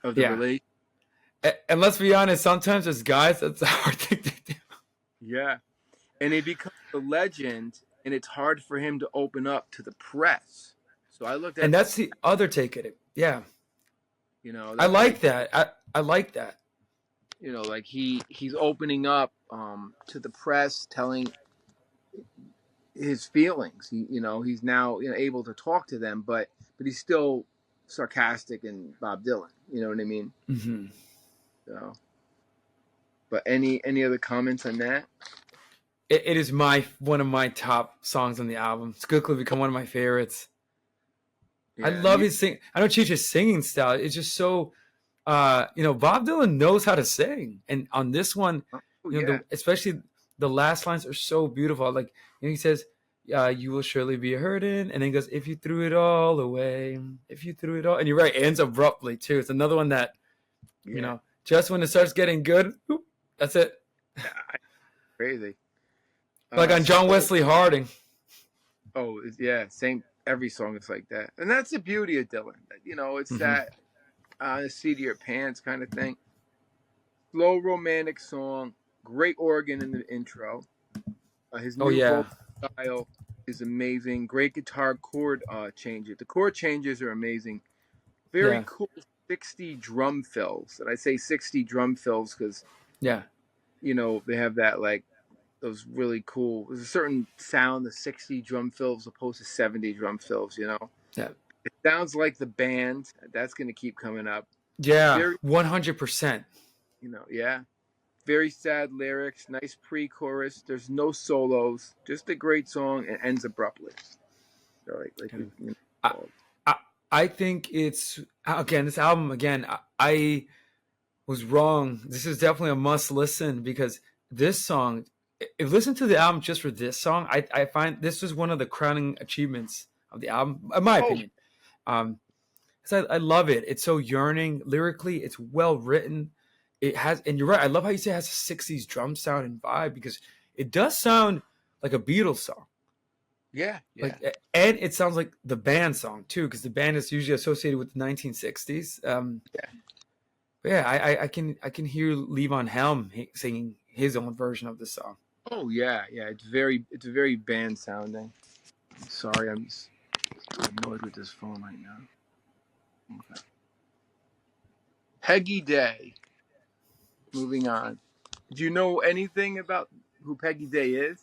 of the Yeah, relationship. and let's be honest. Sometimes as guys, that's a hard thing to do. Yeah, and he becomes a legend, and it's hard for him to open up to the press. So I looked And at, that's the other take at it. Yeah, I that's like that. I like that. like he's opening up to the press, telling his feelings. He's now able to talk to them, but he's still sarcastic and Bob Dylan. You know what I mean? Mm-hmm. So, but any other comments on that? It is one of my top songs on the album. It's quickly become one of my favorites. I Yeah, love his sing. I know Cheech's singing style. It's just so. Bob Dylan knows how to sing, and on this one, oh yeah, especially the last lines are so beautiful. Like he says, "You will surely be hurting," and then he goes, "If you threw it all away, if you threw it all," and you're right, it ends abruptly too. It's another one that, yeah, just when it starts getting good, whoop, that's it. crazy. Like on John So, Wesley Harding. yeah, same. Every song is like that, and that's the beauty of Dylan. It's Mm-hmm. that the seat of your pants kind of thing. Slow romantic song, great organ in the intro. His Oh new yeah, vocal style is amazing. Great guitar chord changes. The chord changes are amazing. Very yeah, cool 60 drum fills. And I say 60 drum fills because, yeah. they have that like those really cool. There's a certain sound, the 60 drum fills opposed to 70 drum fills. Yeah. It sounds like the band. That's going to keep coming up. Yeah, Very, 100%. yeah. Very sad lyrics, nice pre-chorus. There's no solos, just a great song. It ends abruptly. So like I, I, I think it's again this album again. I was wrong. This is definitely a must listen because this song. If listen to the album just for this song, I find this was one of the crowning achievements of the album, in my oh opinion. Because I love it. It's so yearning lyrically. It's well written. It has, and you're right. I love how you say it has a '60s drum sound and vibe because it does sound like a Beatles song. yeah, And it sounds like the band song too, because the band is usually associated with the 1960s. yeah. But yeah, I can hear Levon Helm singing his own version of the song. Oh yeah. It's very band sounding. Sorry, I'm just annoyed with this phone right now. Okay. Peggy Day. Moving on. Do you know anything about who Peggy Day is?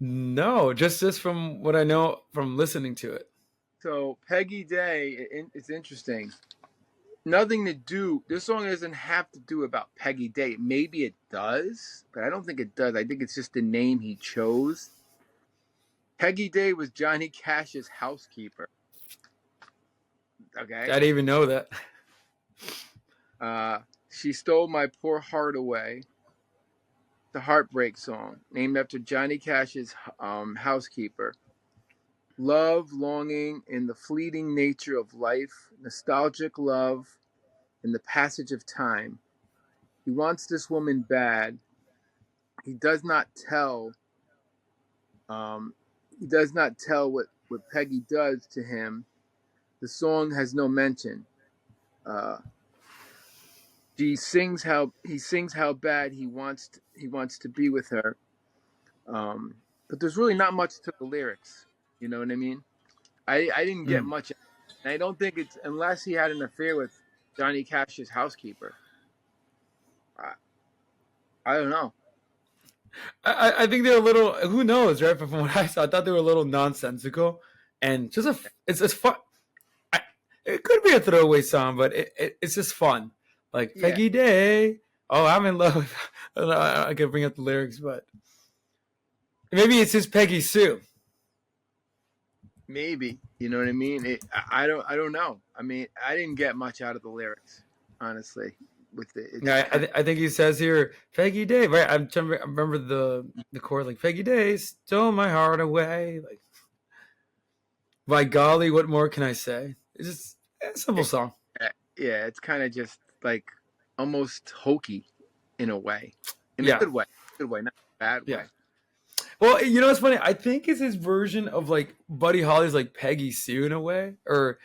No, just from what I know from listening to it. So Peggy Day, it's interesting. Nothing to do. This song doesn't have to do about Peggy Day. Maybe it does, but I don't think it does. I think it's just the name he chose. Peggy Day was Johnny Cash's housekeeper. Okay. I didn't even know that. She stole my poor heart away. The heartbreak song, named after Johnny Cash's housekeeper. Love, longing, and the fleeting nature of life, nostalgic love, and the passage of time. He wants this woman bad. He does not tell. He does not tell what Peggy does to him. The song has no mention. He sings how bad he wants to be with her. But there's really not much to the lyrics. You know what I mean? I didn't get Mm. much. And I don't think it's unless he had an affair with Johnny Cash's housekeeper. I, I don't know. I think they're a little. Who knows, right? But from what I saw, I thought they were a little nonsensical, and just it's fun. I, it could be a throwaway song, but it's just fun. Like Yeah, Peggy Day. Oh, I'm in love. I could bring up the lyrics, but maybe it's just Peggy Sue. maybe. You know what I mean? I don't know. I mean, I didn't get much out of the lyrics, honestly. With it, it's Yeah, kind I think he says here Peggy Day. Right? I remember the chord like Peggy Day stole my heart away. Like, by golly, what more can I say? It's just a simple of, song. yeah, it's kind of just like almost hokey in a way, in a Yeah, good way, not a bad yeah. way. Well, you know what's funny? I think it's his version of like Buddy Holly's like Peggy Sue in a way, or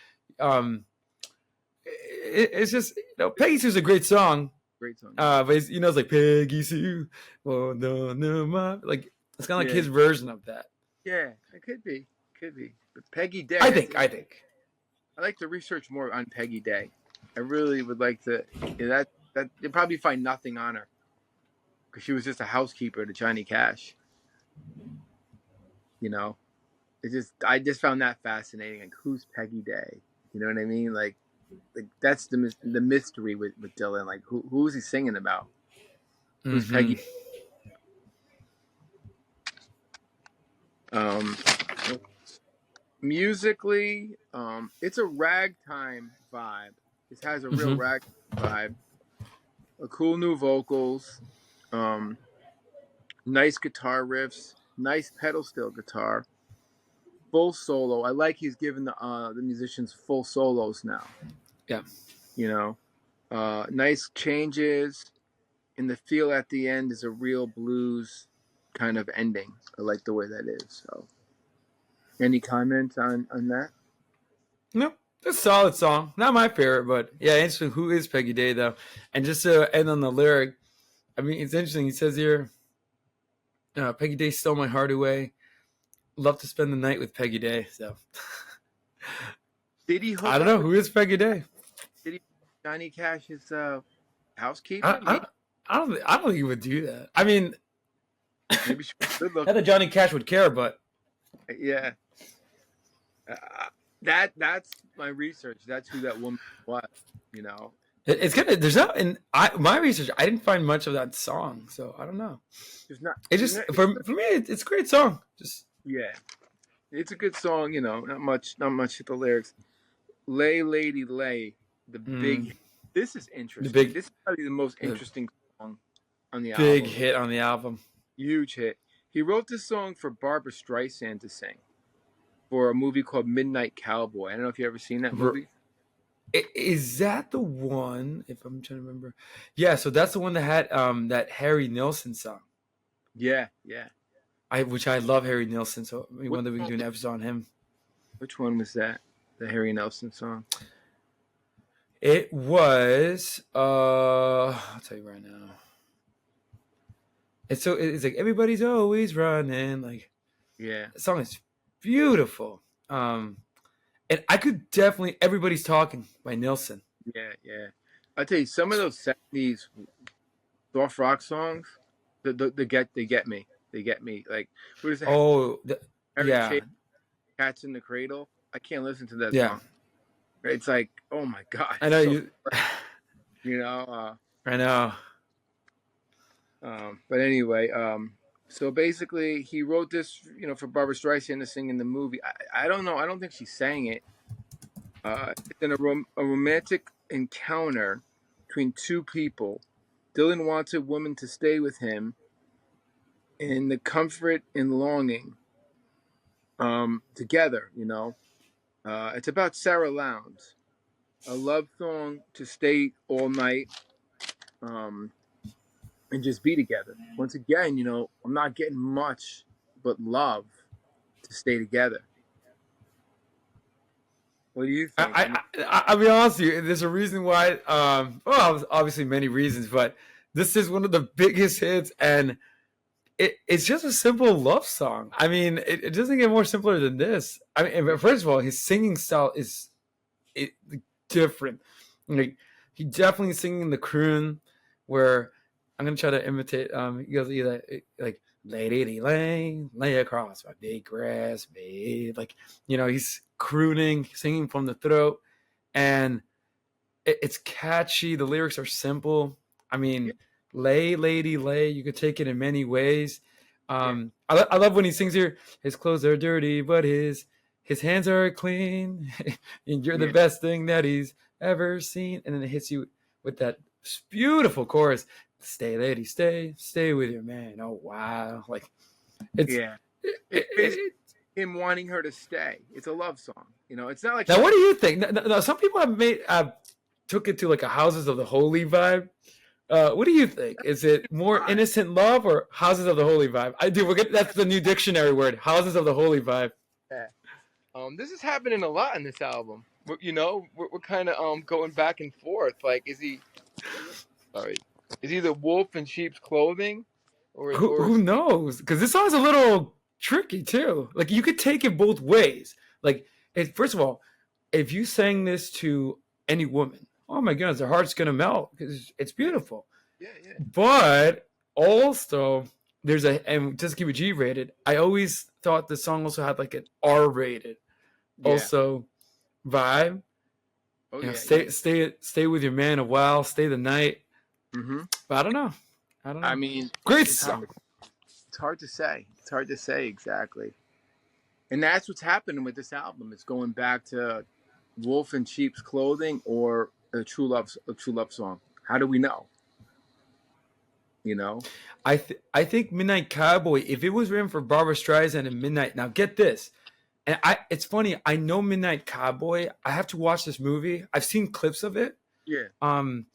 it's just Peggy Sue's a great song, Great song. but it's like Peggy Sue, oh no no ma, like it's kind of like Yeah, his version of that. yeah, it could be. But Peggy Day, I think. I like to research more on Peggy Day. I really would like to. Yeah, that you'll probably find nothing on her because she was just a housekeeper to Johnny Cash. You know, I just found that fascinating. Like, who's Peggy Day? You know what I mean? Like that's the mystery with Dylan. Like, who's he singing about? Who's Mm-hmm. Peggy? Um, musically, it's a ragtime vibe. It has a real Mm-hmm. rag vibe. A cool new vocals. Um, nice guitar riffs. Nice pedal steel guitar. Full solo. I like he's giving the musicians full solos now. Yeah. You know, nice changes, and the feel at the end is a real blues kind of ending. I like the way that is. So, any comments on that? No, it's a solid song. Not my favorite, but yeah, interesting. Who is Peggy Day though? And just to end on the lyric, I mean, it's interesting. He says here, Peggy Day stole my heart away. Love to spend the night with Peggy Day. So Did he hook I don't up know with who is Peggy Day. Johnny Cash's housekeeper? I, I don't think he would do that. I mean, Maybe she was good not looking. that Johnny Cash would care, but Yeah. Uh, that's my research. That's who that woman was. You know, it's gonna. There's not in my research. I didn't find much of that song, so I don't know. there's not. It just for me, it's a great song. Just Yeah, it's a good song. You know, not much to the lyrics. Lay, lady, lay. The big. This is interesting. This is probably the most interesting song on the big album. hit on the album. Huge hit. He wrote this song for Barbara Streisand to sing for a movie called Midnight Cowboy. I don't know if you ever seen that movie. Is that the one? If I'm trying to remember, yeah. So that's the one that had that Harry Nilsson song. Yeah. Which I love Harry Nilsson. So we wonder if we can do an episode on him. Which one was that? The Harry Nilsson song. It was. I'll tell you right now. It's like everybody's always running. Like, Yeah. the song is beautiful. And I could definitely Everybody's Talking by Nilsson. Yeah. I tell you, some of those '70s soft rock songs, they get me. They get me. Like, what is that? Oh, Yeah. Cats in the Cradle. I can't listen to that song. It's like, oh my god. I know you. You know. I know. But anyway, so basically, he wrote this, for Barbara Streisand to sing in the movie. I don't know. I don't think she sang it. It's in a romantic encounter between two people. Dylan wants a woman to stay with him in the comfort and longing together, It's about Sarah Lowndes, a love song to stay all night and just be together. Once again, I'm not getting much but love to stay together. What do you think? I'll be honest with you. There's a reason why. Well, obviously many reasons, but this is one of the biggest hits, and it's just a simple love song. I mean, it doesn't get more simpler than this. I mean, first of all, his singing style is it, different. Like he definitely singing the croon, where I'm gonna try to imitate. He goes either like "Lady lay across my big grass bed," like he's crooning, singing from the throat, and it's catchy. The lyrics are simple. I Yeah, mean, lay, lady, lay. You could take it in many ways. yeah, I love when he sings here. His clothes are dirty, but his hands are clean, and you're the yeah, best thing that he's ever seen. And then it hits you with that beautiful chorus. Stay, lady, stay with your man. Oh wow, like it's. yeah. It, It's it, basically it, him wanting her to stay. It's a love song. It's not like now, she's what do you think? Now, some people have took it to like a Houses of the Holy vibe. What do you think? Is it more fine. innocent love or Houses of the Holy vibe? I do. That's the new dictionary word. Houses of the Holy vibe. Yeah. This is happening a lot in this album. We're kind of going back and forth. Like, sorry, is he the wolf in sheep's clothing, or Who is he? knows? Because this song's a little tricky too. Like you could take it both ways. Like, first of all, if you sang this to any woman, oh my goodness, their heart's gonna melt because it's beautiful. Yeah, yeah, But also, and just keep it G rated. I always thought the song also had like an R rated yeah. also vibe. Oh yeah, yeah. Stay with your man a while, stay the night. Hmm. But I don't know. I don't I know. mean, Great it's song. hard to say. It's hard to say exactly. And that's what's happening with this album. It's going back to wolf in sheep's clothing or a true love song. How do we know? You know? I think Midnight Cowboy, if it was written for Barbara Streisand and Midnight, now get this. And it's funny, I know Midnight Cowboy. I have to watch this movie. I've seen clips of it. Yeah. Um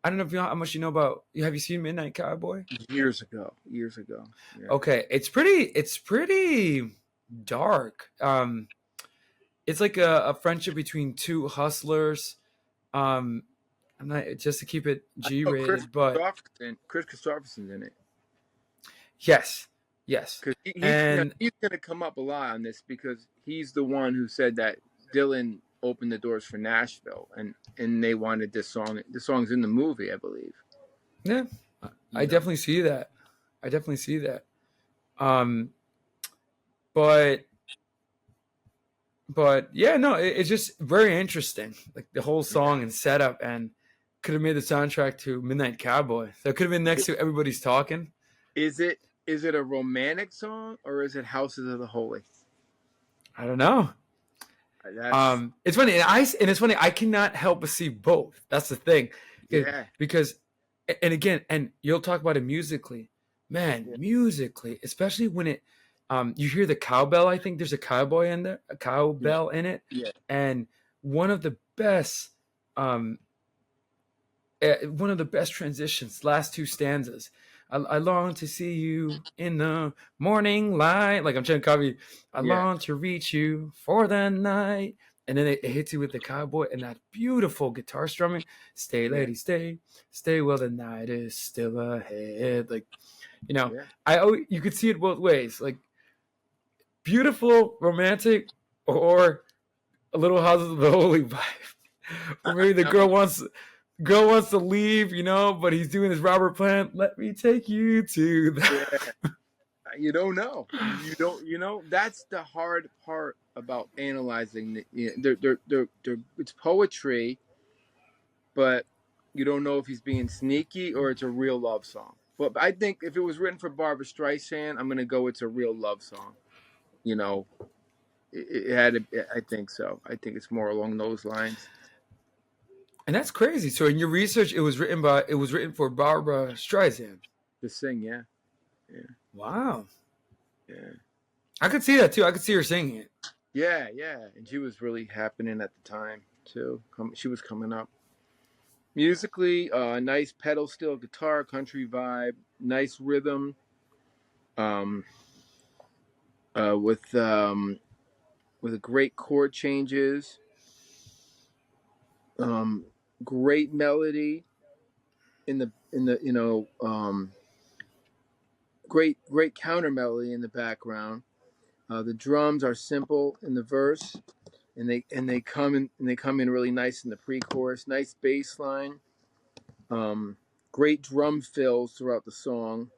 I don't know if you know how much you know about have you seen Midnight Cowboy? Years ago. Years ago. Yeah. Okay. It's pretty dark. It's like a friendship between two hustlers. Um I'm not just to keep it G Oh, Chris rated, but Christopherson. Chris Christopherson's in it. yes. Yes. Because he's And he's going to come up a lot on this because he's the one who said that Dylan opened the doors for Nashville, and they wanted this song. The song's in the movie, I believe. yeah, I You know, definitely see that. I definitely see that. Um, but yeah, no, it's just very interesting. Like the whole yeah. song and setup, and could have made the soundtrack to Midnight Cowboy. So it could have been next to Everybody's Talking. Is it a romantic song or is it Houses of the Holy? I don't know. That's It's funny, and it's funny. I cannot help but see both. That's the thing, yeah, because, and again, and you'll talk about it musically, man. yeah, Musically, especially when you hear the cowbell. I think there's a cowboy in there, a yeah, cowbell in it, yeah, and um, one of the best transitions. Last two stanzas. I long to see you in the morning light. Like I'm trying to copy. I yeah, long to reach you for the night. And then it hits you with the cowboy and that beautiful guitar strumming. Stay, yeah, lady, stay while the night is still ahead. Like, you know, yeah. you could see it both ways. Like beautiful, romantic, or a little House of the Holy vibe. Or maybe the I mean, girl wants to leave, but he's doing his Robert Plant. Let me take you to yeah. the. You don't know. You don't. That's the hard part about analyzing. It's poetry, but you don't know if he's being sneaky or it's a real love song. But I think if it was written for Barbara Streisand, I'm gonna go. It's a real love song. You know, it had. I think so. I think it's more along those lines. And that's crazy. So in your research, it was written for Barbara Streisand. To sing, yeah, yeah, Wow, yeah, I could see that too. I could see her singing it. yeah, yeah. And she was really happening at the time too. She was coming up. Musically, nice pedal steel guitar, country vibe, nice rhythm, um, with great chord changes, um, great melody in the great counter melody in the background. The drums are simple in the verse, and they come in really nice in the pre-chorus. Nice bass line. Great drum fills throughout the song,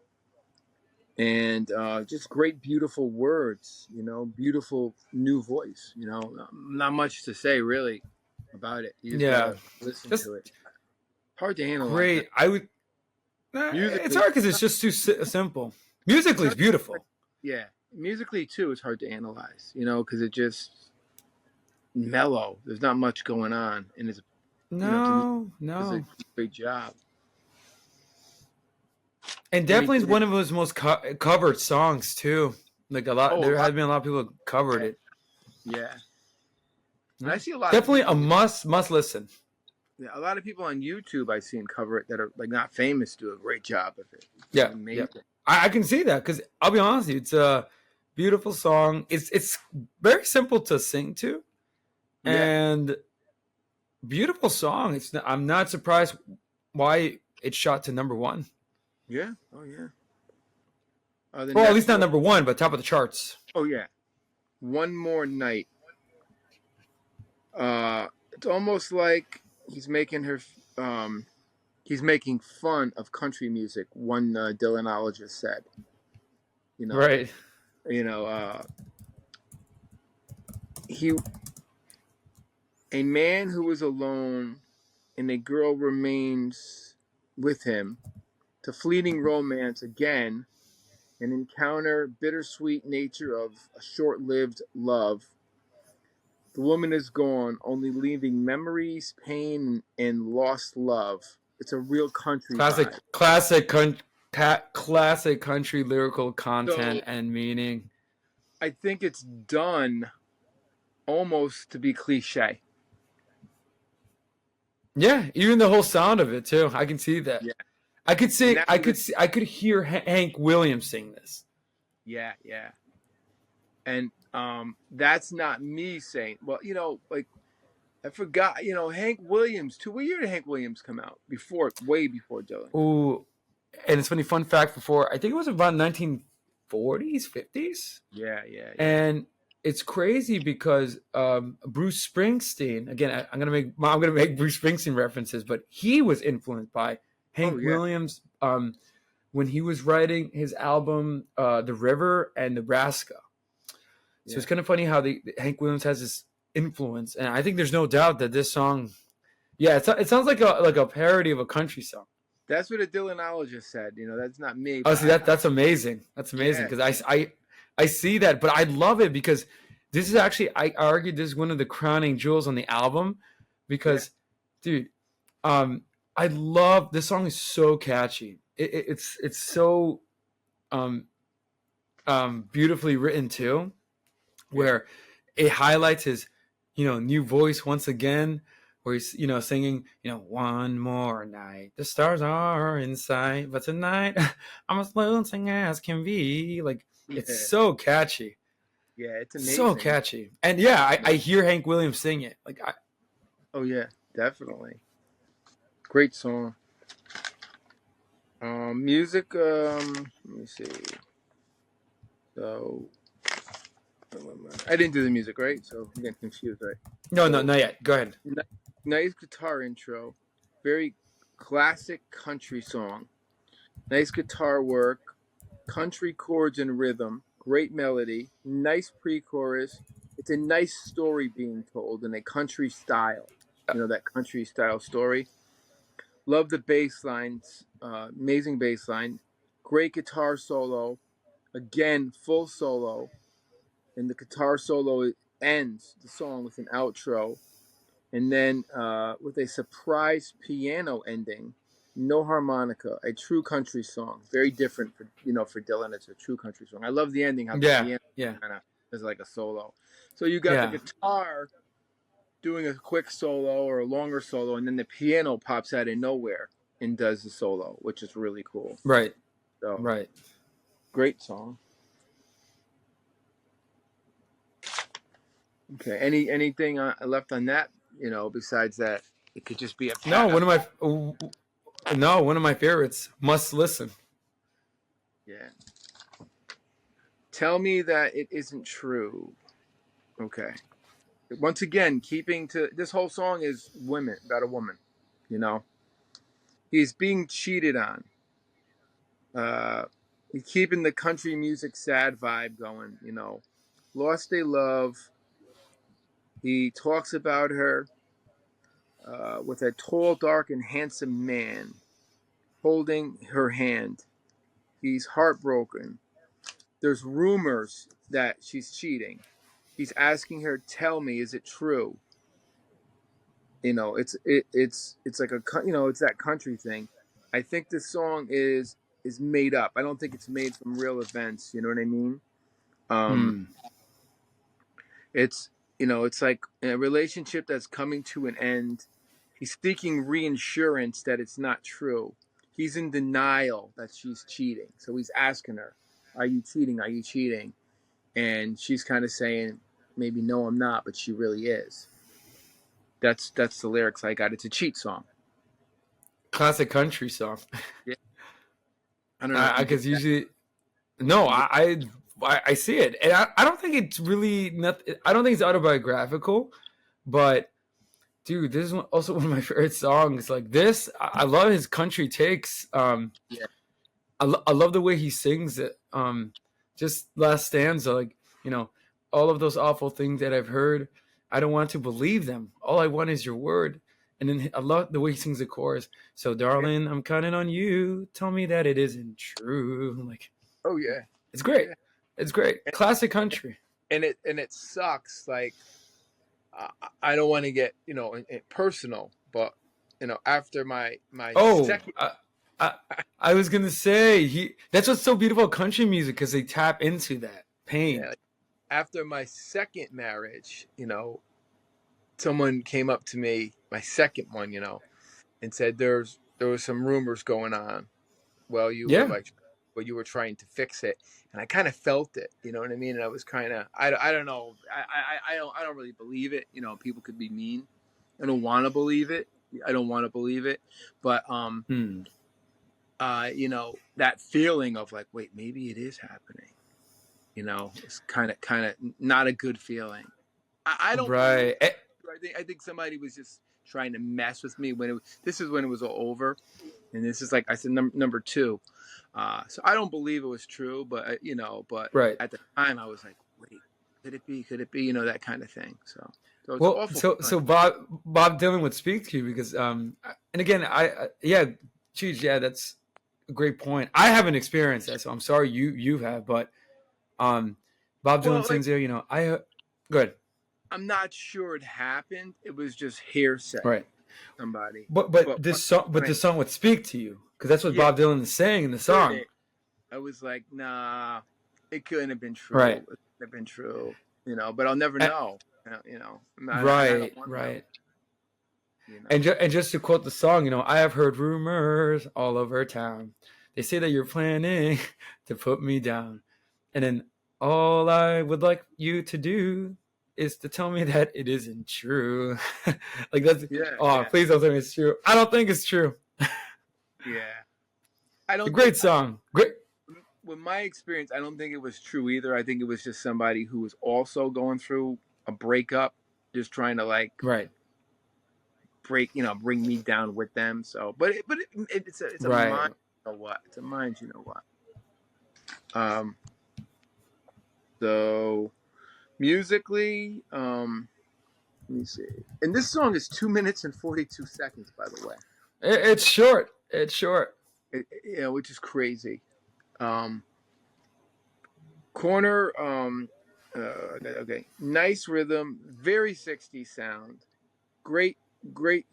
and just great, beautiful words. Beautiful new voice. Not much to say really about it. You just Yeah, gotta listen just to it. Hard to analyze that. great. I would. It's Musically, hard because it's just too simple. Musically, it's beautiful. yeah. Musically too, it's hard to analyze. Because it just mellow. There's not much going on, and it's No, does a no, great job. and definitely is one of his most covered songs too. Like a lot, there has been a lot of people who covered it. Yeah, and I see a lot. Definitely a must listen. Yeah, a lot of people on YouTube I've seen cover it that are like not famous do a great job of it. Yeah, amazing. Yeah. I can see that because I'll be honest with you, it's a beautiful song. It's very simple to sing to, and beautiful song. I'm not surprised why it shot to number one. Yeah. Oh yeah. Well, at least not number one, but top of the charts. Oh yeah. One More Night. It's almost like he's making fun of country music. One Dylanologist said. Right. A man who is alone and a girl remains with him to fleeting romance again and encounter bittersweet nature of a short-lived love. The woman is gone, only leaving memories, pain, and lost love. It's a real country vibe. Classic country lyrical content and meaning. I think it's done almost to be cliche. Yeah, even the whole sound of it too. I can see that. Yeah. I could hear Hank Williams sing this. Yeah. And that's not me saying. Well, like I forgot. Hank Williams. What year did Hank Williams come out? Way before Dylan. Ooh, and it's funny. Fun fact: I think it was about 1940s, 50s. Yeah. And it's crazy because Bruce Springsteen. Again, I'm gonna make Bruce Springsteen references, but he was influenced by Hank Williams when he was writing his album "The River" and "Nebraska." So it's kind of funny how Hank Williams has this influence, and I think there's no doubt that this song, it sounds like a parody of a country song. That's what a Dylanologist said. That's not me. Oh, see, that's amazing. That's amazing because I see that, but I love it because this is actually, I argue this is one of the crowning jewels on the album because, dude, I love this song is so catchy. It's so beautifully written too, where it highlights his new voice once again, where he's singing one more night, the stars are in sight, but tonight I'm as lonesome as can be. Like it's so catchy. Yeah, it's amazing. So catchy. And I hear Hank Williams sing it. Oh yeah, definitely. Great song. Music, let me see. So I didn't do the music, right? So I'm getting confused, right? No, not yet. Go ahead. Nice guitar intro. Very classic country song. Nice guitar work. Country chords and rhythm. Great melody. Nice pre-chorus. It's a nice story being told in a country style. That country style story. Love the bass lines. Amazing bass line. Great guitar solo. Again, full solo. And the guitar solo ends the song with an outro. And then with a surprise piano ending. No harmonica. A true country song. Very different for Dylan. It's a true country song. I love the ending. How the piano kind of is like a solo. So you got the guitar doing a quick solo or a longer solo, and then the piano pops out of nowhere and does the solo, which is really cool. Right. So, right. Great song. Okay. Anything left on that? Besides that, it could just be a one of my favorites. Must listen. Yeah. Tell me that it isn't true. Okay. Once again, keeping to this whole song is women, about a woman. You know, he's being cheated on. Uh, he's keeping the country music sad vibe going. You know, lost a love. He talks about her with a tall, dark, and handsome man holding her hand. He's heartbroken. There's rumors that she's cheating. He's asking her, "Tell me, is it true?" You know, it's like it's that country thing. I think this song is made up. I don't think it's made from real events. You know what I mean? Um, Hmm. it's it's like a relationship that's coming to an end. He's seeking reassurance that it's not true. He's in denial that she's cheating. So he's asking her, "Are you cheating? Are you cheating?" And she's kind of saying, "Maybe no, I'm not," but she really is. That's the lyrics I got. It's a cheat song. Classic country song. Yeah. I don't know if I you get because that. usually no, You get I see it, and I don't think it's really not. I don't think it's autobiographical, but dude, this is also one of my favorite songs. Like this, I love his country takes. yeah. I love the way he sings it. Just last stanza, like all of those awful things that I've heard. I don't want to believe them. All I want is your word. And then I love the way he sings the chorus. So, Yeah. darling, I'm counting on you. Tell me that it isn't true. Like, Oh yeah. it's great. Yeah. It's great. And, Classic country. and it sucks. Like I don't want to get personal, but after my Oh, second I, I was gonna say That's what's so beautiful about country music because they tap into that pain. yeah, like, after my second marriage, someone came up to me, my second one, and said there was some rumors going on while you were Yeah, like while you were trying to fix it, and I kind of felt it, you know what I mean? And I was kind of I don't know, I don't really believe it. People could be mean. I don't want to believe it. I don't want to believe it, but hmm. that feeling of like, wait, maybe it is happening. It's kind of not a good feeling. I don't believe Right. it. I think somebody was just trying to mess with me this is when it was all over, and this is like I said, number two. So I don't believe it was true, but but Right. at the time I was like, wait, could it be? Could it be? That kind of thing. So it's Well, awful. so Bob Dylan would speak to you because and again yeah, geez, yeah, that's a great point. I haven't experienced that, so I'm sorry you have, but um, Bob Dylan Well, like sings there. Good. I'm not sure it happened. It was just hearsay. Right. Somebody, But but when I this song would speak to you because that's what yeah Bob Dylan is saying in the heard song. it, I was like, nah, it couldn't have been true. Right. It couldn't have been true. But I'll never And, know. And I don't right. want to know. Right. You know. And just to quote the song, I have heard rumors all over town. They say that you're planning to put me down. And then all I would like you to do is to tell me that it isn't true. Like that's Yeah, oh, yeah, please don't tell me it's true. I don't think it's true. yeah. I A don't think great song. Great. with my experience, I don't think it was true either. I think it was just somebody who was also going through a breakup, just trying to like Right. bring me down with them. So, it's a Right. mind. You know what? It's a mind. You know what? Um. So musically, let me see. And this song is 2 minutes and 42 seconds, by the way. It's short. It's short. Which is crazy. Um, Corner. Okay. Nice rhythm. Very 60s sound. Great, great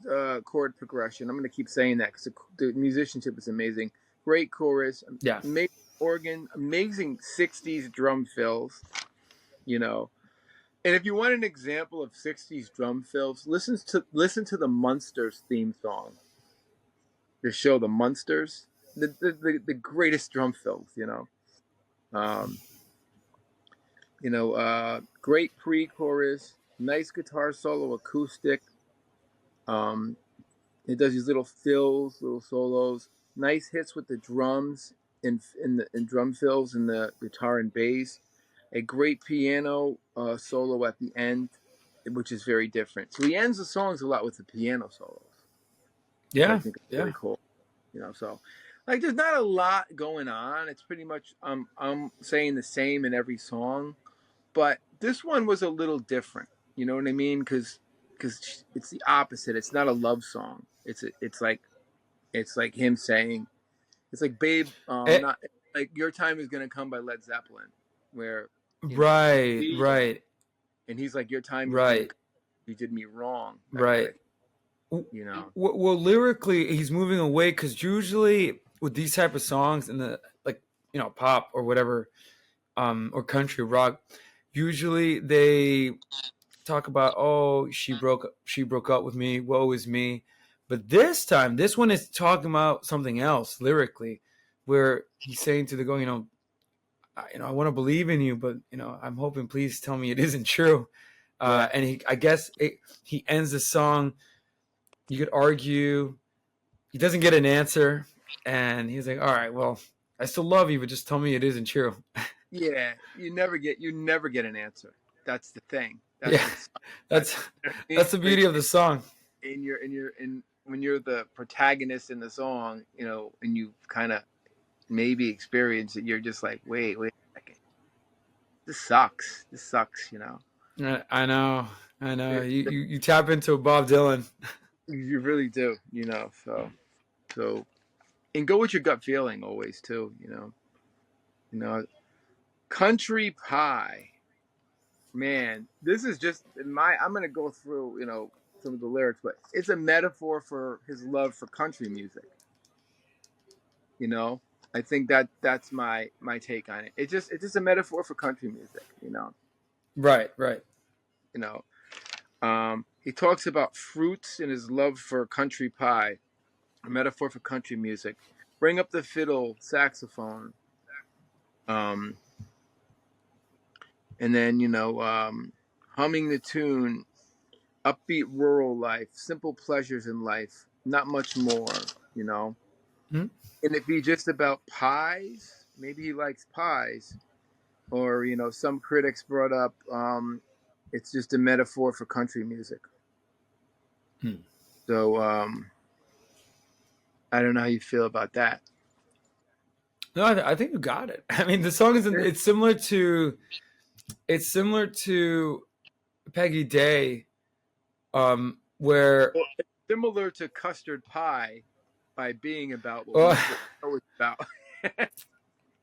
chord progression. I'm going to keep saying that because the musicianship is amazing. Great chorus. Yeah. Amazing organ. Amazing 60s drum fills. You know. And if you want an example of 60s drum fills, listen to the Munsters theme song. The show The Munsters. The greatest drum fills. Um, great pre-chorus, nice guitar solo, acoustic. Um, it does these little fills, little solos, nice hits with the drums in drum fills and the guitar and bass. a great piano solo at the end, which is very different. So he ends the songs a lot with the piano solos, which I Yeah, think is yeah. really cool. So like there's not a lot going on. It's pretty much I'm saying the same in every song, but this one was a little different. You know what I mean? Because it's the opposite. It's not a love song. It's like him saying, it's like, babe, Eh, not like your time is gonna come by Led Zeppelin, where he's right, leaving, right, and he's like, your time is gonna right, come. You did me wrong, that kind right. of, you know. Well, lyrically, he's moving away because usually with these type of songs in the like pop or whatever, or country rock, usually they talk about, oh, she broke up with me, woe is me. But this time, this one is talking about something else lyrically, where he's saying to the girl, I want to believe in you, but I'm hoping, please tell me it isn't true. Yeah, And I guess he ends the song. You could argue he doesn't get an answer, and he's like, all right, well, I still love you, but just tell me it isn't true. yeah. You never get an answer. That's the thing. That's Yeah, what's that's that, that's the beauty of the song. in when you're the protagonist in the song, and you kind of maybe experience it, you're just like, wait a second, this sucks. I know, I know. It, You tap into Bob Dylan. you really do, so and go with your gut feeling always too, you know. Country Pie, man, this is just I'm gonna go through, some of the lyrics, but it's a metaphor for his love for country music. You know, I think that's my take on it. It's just a metaphor for country music. Right, right. You know. He talks about fruits and his love for country pie, a metaphor for country music. Bring up the fiddle, saxophone, um, and then humming the tune, upbeat rural life, simple pleasures in life, not much more. You know. Hmm? And if he's just about pies, maybe he likes pies. Or some critics brought up, it's just a metaphor for country music. Hmm. So I don't know how you feel about that. No, I think you got it. I mean, the song is it's similar to Peggy Day, where Well, it's similar to custard pie by being about what oh, what the show is about.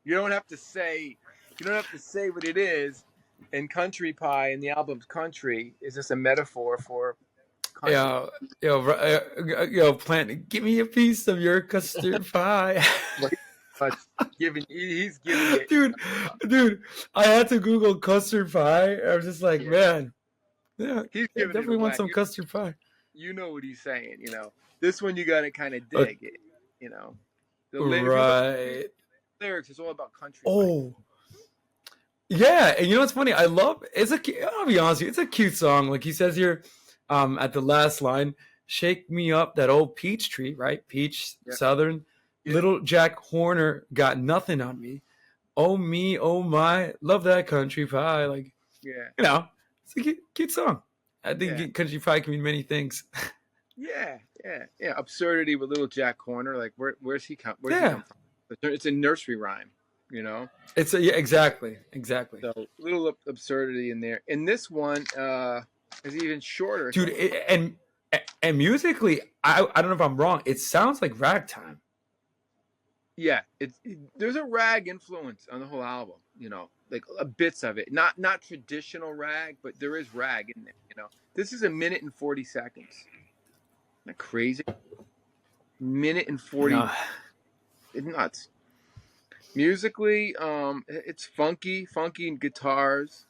you don't have to say you don't have to say what it is. And country pie in the album's country is just a metaphor for country. yo, Plant, give me a piece of your custard pie. But he's giving it. dude, dude, I had to Google custard pie. I was just like, Yeah, man, yeah, he's yeah, giving it definitely want away. some custard pie. You know what he's saying. This one you got to kind of Uh, dig it. You know, if you look at right. the lyrics, it's all about country life. Oh, yeah, and what's funny? I love I'll be honest with you, it's a cute song. Like he says here, at the last line, "Shake me up that old peach tree," right? Peach Yeah, Southern. yeah, Little Jack Horner got nothing on me. Oh me, oh my, love that country pie. Like yeah, it's a cute song. I yeah, think country pie can mean many things. yeah. Absurdity with little Jack Horner. Like where's he come? Where's he Yeah, come from? It's a nursery rhyme. yeah, exactly, exactly, So little absurdity in there. And this one is even shorter. dude. And musically, I don't know if I'm wrong. It sounds like ragtime. Yeah, there's a rag influence on the whole album. Like bits of it, not traditional rag, but there is rag in there. This is a minute and 40 seconds. Isn't that crazy? Minute and 40. No, It's nuts. Musically, it's funky guitars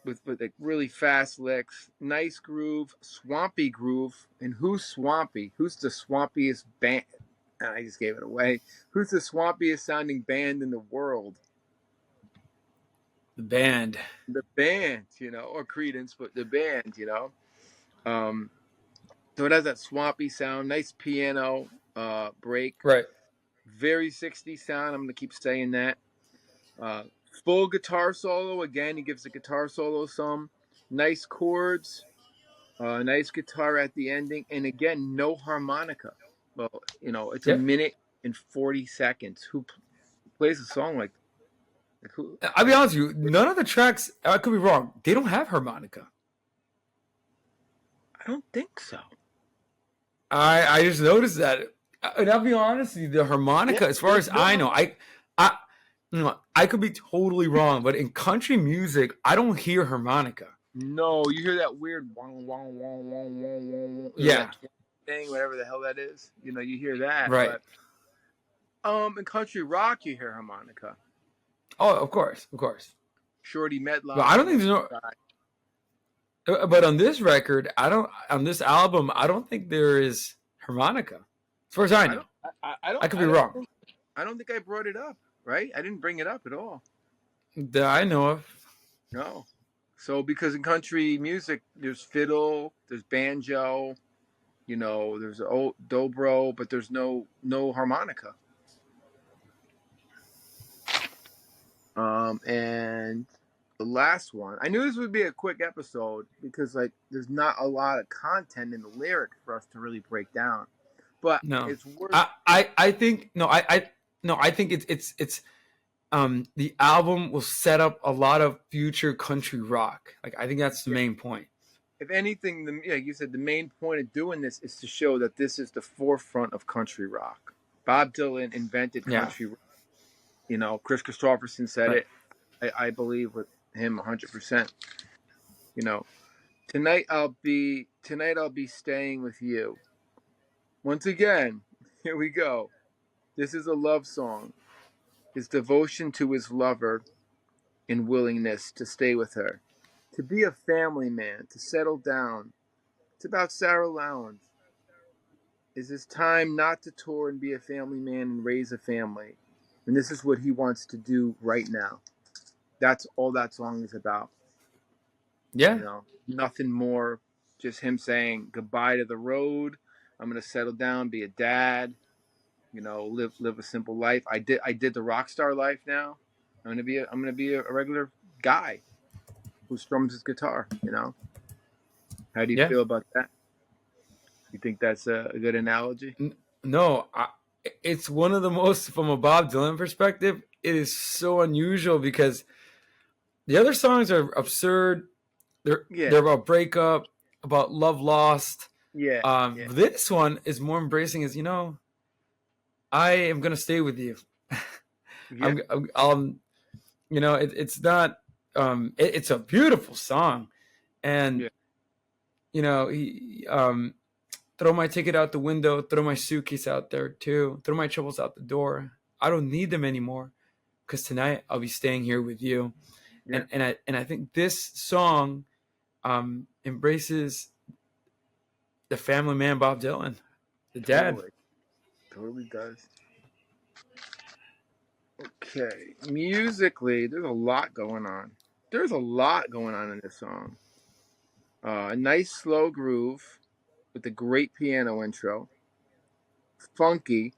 with like really fast licks, nice groove, swampy groove. And who's swampy? Who's the swampiest band? I just gave it away. Who's the swampiest sounding band in the world? the band. The band, or Credence, but the band. So it has that swampy sound, nice piano break, Right. very 60s sound. I'm gonna keep saying that. Full guitar solo. Again, he gives the guitar solo some nice chords, nice guitar at the ending, and again, no harmonica. Well, it's a Yeah. minute and 40 seconds. Who plays a song like who? I'll be honest with you, none of the tracks, I could be wrong, they don't have harmonica. I don't think so. I just noticed that. And I'll be honest with you, the harmonica, Yeah, as far as I know, I I could be totally wrong, but in country music, I don't hear harmonica. no, you hear that weird wong wong wong wong wong wong, Yeah. that thing, whatever the hell that is. You hear that, Right. but in country rock, you hear harmonica. Oh, of course. Shorty Medlock. But I don't think there's no. But on this record, on this album, I don't think there is harmonica. As far as I know. I could be wrong. I don't think I brought it up, right? I didn't bring it up at all. That I know of. No. So because in country music, there's fiddle, there's banjo, there's old dobro, but there's no harmonica. And the last one, I knew this would be a quick episode because there's not a lot of content in the lyrics for us to really break down. But no, it's worth. I think no, I think it's the album will set up a lot of future country rock. I think that's the main point. If anything, you said the main point of doing this is to show that this is the forefront of country rock. Bob Dylan invented country rock. Chris Christopherson said it. I believe with him 100%. Tonight I'll be staying with you. Once again, here we go. This is a love song. His devotion to his lover and willingness to stay with her. To be a family man, to settle down. It's about Sarah Lowndes. Is his time not to tour and be a family man and raise a family. And this is what he wants to do right now. That's all that song is about. Yeah. Nothing more. Just him saying goodbye to the road. I'm gonna settle down, be a dad. Live a simple life. I did the rock star life now. I'm gonna be a regular guy who strums his guitar. How do you feel about that? You think that's a good analogy? No, it's one of the most, from a Bob Dylan perspective, it is so unusual because the other songs are absurd. They're about breakup, about love lost. Yeah. This one is more embracing as, I am going to stay with you. Yeah. It's not, it's a beautiful song. And, he, throw my ticket out the window, throw my suitcase out there too, throw my troubles out the door. I don't need them anymore because tonight I'll be staying here with you. Yeah. And I think this song embraces the family man Bob Dylan, the dad. Totally does. Okay, musically, there's a lot going on. There's a lot going on in this song. A nice slow groove with a great piano intro. Funky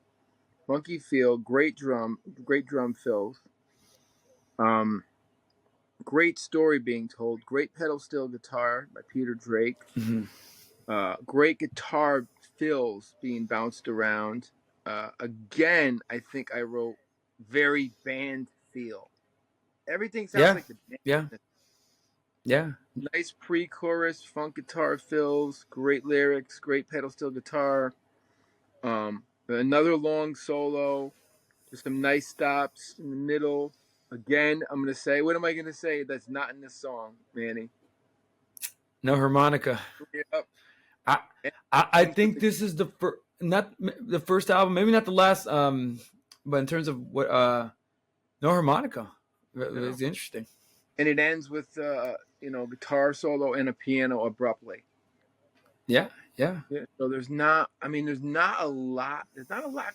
feel, great drum fills. Great story being told. Great pedal steel guitar by Peter Drake. Mm-hmm. Great guitar fills being bounced around. Again, I think I wrote very band feel. Everything sounds like the band. Yeah. Nice pre-chorus, funk guitar fills, great lyrics, great pedal steel guitar. Another long solo, just some nice stops in the middle. Again, I'm gonna say, what am I gonna say that's not in this song, Manny? No harmonica. Yep. I think this is not the first album, maybe not the last, but in terms of what, no harmonica. It's interesting. And it ends with guitar solo and a piano abruptly. Yeah. So there's not a lot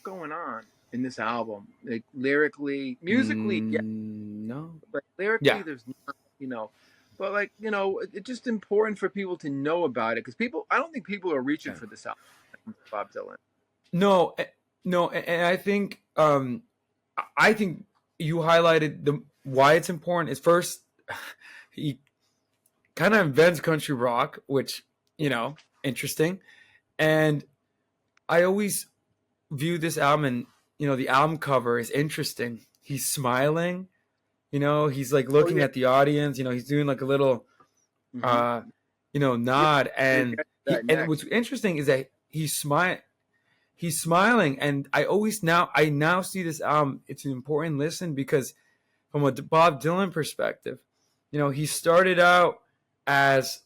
going on in this album. Like lyrically, musically, no. But lyrically, there's not, but it's just important for people to know about it because I don't think people are reaching for this album, Bob Dylan. No, and I think you highlighted why it's important is first, he kind of invents country rock, which, interesting. And I always view this album, and, the album cover is interesting. He's smiling, he's like Oh looking yeah. at the audience, he's doing like a little, Mm-hmm. Yeah. nod. We'll And get to that and next. what's interesting is that he's smiling. And I now see this album. It's an important listen because from a Bob Dylan perspective, he started out as,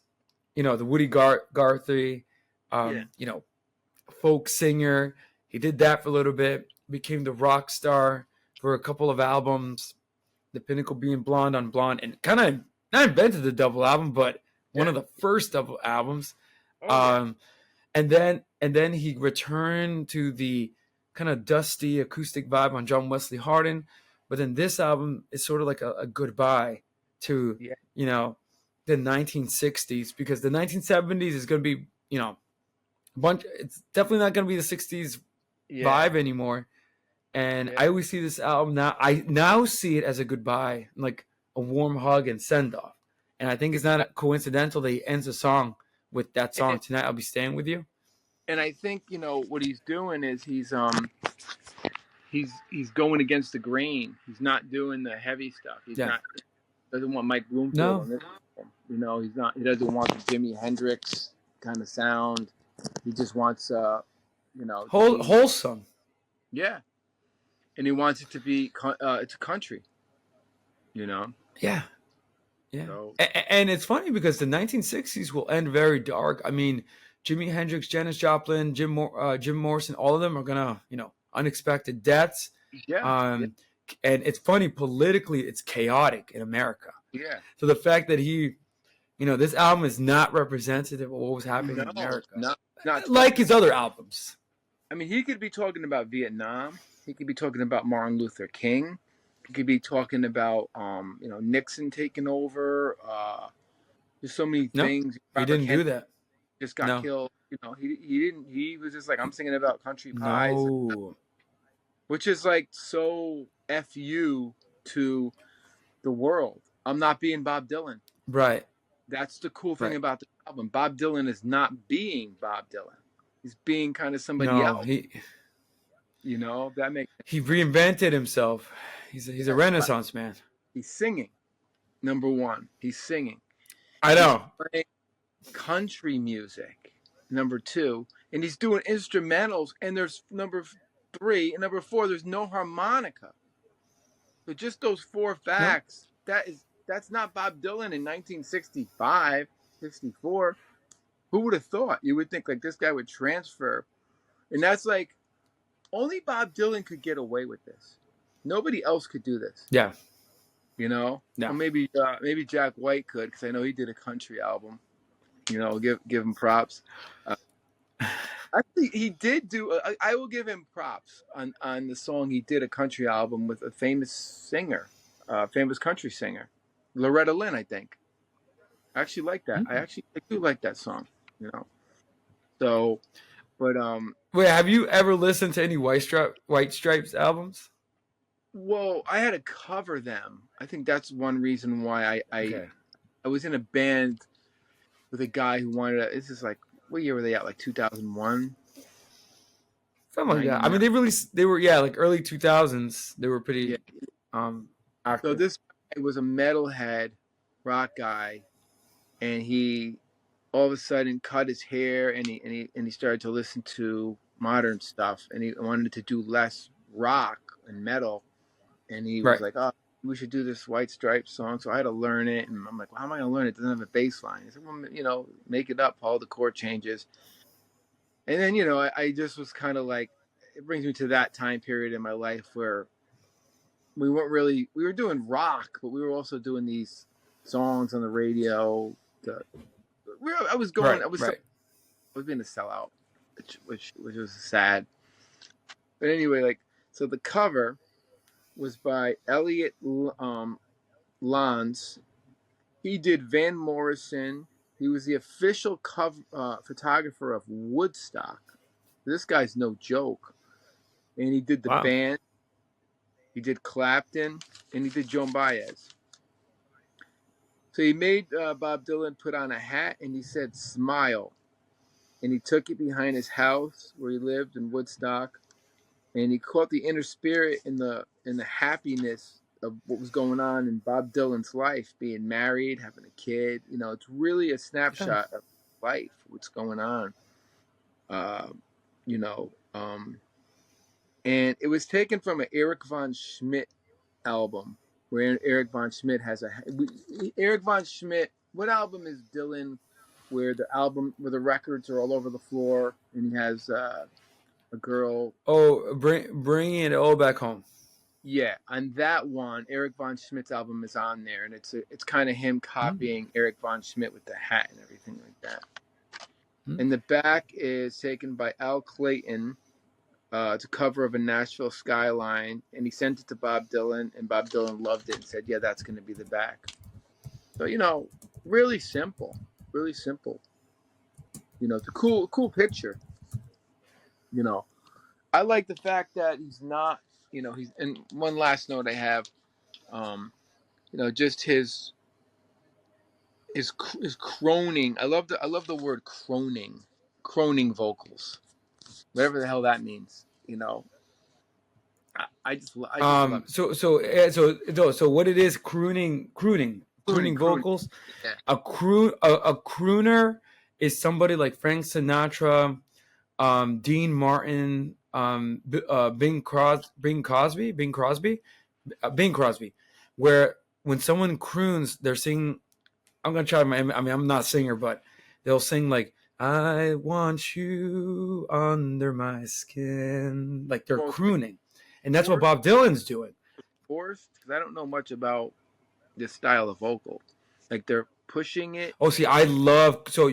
the Woody Guthrie, Yeah. folk singer. He did that for a little bit, became the rock star for a couple of albums, the pinnacle being Blonde on Blonde, and kind of not invented the double album, but one Yeah. of the first double albums. Oh yeah. Um, and then he returned to the kind of dusty acoustic vibe on John Wesley Hardin. But then this album is sort of like a goodbye to, Yeah. the 1960s, because the 1970s is going to be, bunch. It's definitely not going to be the 60s Yeah. vibe anymore. And Yeah. I always see this album now. I now see it as a goodbye, like a warm hug and send off. And I think it's not coincidental that he ends the song with that song, And, "Tonight I'll Be Staying with You." and I think what he's doing is he's going against the grain. He's not doing the heavy stuff. He's Yeah. not doesn't want Mike Bloomfield No. on this album. He's not. He doesn't want the Jimi Hendrix kind of sound. He just wants to be, Wholesome. yeah, and he wants it to be it's a country. Yeah. Yeah. So And it's funny because the 1960s will end very dark. I mean, Jimi Hendrix, Janis Joplin, Jim Morrison, all of them are gonna, unexpected deaths. yeah, And it's funny, politically, it's chaotic in America. yeah. So the fact that this album is not representative of what was happening in No, America, not like his other albums. I mean, he could be talking about Vietnam. He could be talking about Martin Luther King. He could be talking about, Nixon taking over. There's so many No, things. he didn't do that. Just got No. killed. He didn't. He was just like, I'm singing about country pies, No. which is like so fu to the world. I'm not being Bob Dylan. Right. That's the cool thing Right. about the album. Bob Dylan is not being Bob Dylan. He's being kind of somebody No, else. he That makes reinvented himself. He's a Renaissance man. He's singing. Number one, he's singing. I know. He's playing country music. Number two, and he's doing instrumentals. And there's number three and number four. There's no harmonica. So just those four facts. That's not Bob Dylan in 1965, 64. Who would have thought? You would think like this guy would transfer, and that's like only Bob Dylan could get away with this. Nobody else could do this. Yeah. No. Or maybe Jack White could, because I know he did a country album. Give him props. Actually, he did do. I will give him props on the song. He did a country album with a famous singer, famous country singer, Loretta Lynn, I think. I actually like that. Mm-hmm. I do like that song. So, but Wait, have you ever listened to any White Stripes albums? Well, I had to cover them. I think that's one reason why I was in a band with a guy who wanted to. This is like, what year were they at? Like 2001? Something like that. I mean, they were like early 2000s. They were pretty active. So this guy was a metalhead rock guy, and he all of a sudden cut his hair, and he started to listen to modern stuff, and he wanted to do less rock and metal, and he was like, "Oh, we should do this White Stripes song." So I had to learn it, and I'm like, "Well, how am I gonna learn it? It doesn't have a bass line." He said, "Well, make it up, all the chord changes." And then I just was kind of like, it brings me to that time period in my life where we were doing rock, but we were also doing these songs on the radio. I was being a sellout, which was sad. But anyway, so the cover was by Elliot Lance. He did Van Morrison. He was the official cover photographer of Woodstock. This guy's no joke. And he did the band. He did Clapton, and he did Joan Baez. So he made Bob Dylan put on a hat, and he said "Smile," and he took it behind his house where he lived in Woodstock, and he caught the inner spirit in the happiness of what was going on in Bob Dylan's life, being married, having a kid. You know, it's really a snapshot of life, what's going on. You know, and it was taken from an Eric von Schmidt album, where Eric von Schmidt has Eric von Schmidt. What album is Dylan? Where the records are all over the floor, and he has a girl. Oh, bringing it all back home. Yeah, on that one, Eric von Schmidt's album is on there, and it's kind of him copying Eric von Schmidt with the hat and everything like that. And the back is taken by Al Clayton. It's a cover of a Nashville Skyline, and he sent it to Bob Dylan, and Bob Dylan loved it and said, "Yeah, that's going to be the back." So, you know, really simple, really simple. You know, it's a cool picture. You know, I like the fact that he's not, you know, he's. And one last note I have, you know, just his croning. I love the word croning vocals, whatever the hell that means. You know, I just love it. So what it is, crooning vocals. Yeah. A crooner is somebody like Frank Sinatra, Dean Martin, Bing Crosby, where when someone croons, they're singing. I'm gonna try my. I mean, I'm not a singer, but they'll sing like "I want you under my skin," like they're crooning, and that's what Bob Dylan's doing. Forced, because I don't know much about this style of vocal. Like they're pushing it. Oh, see, I love so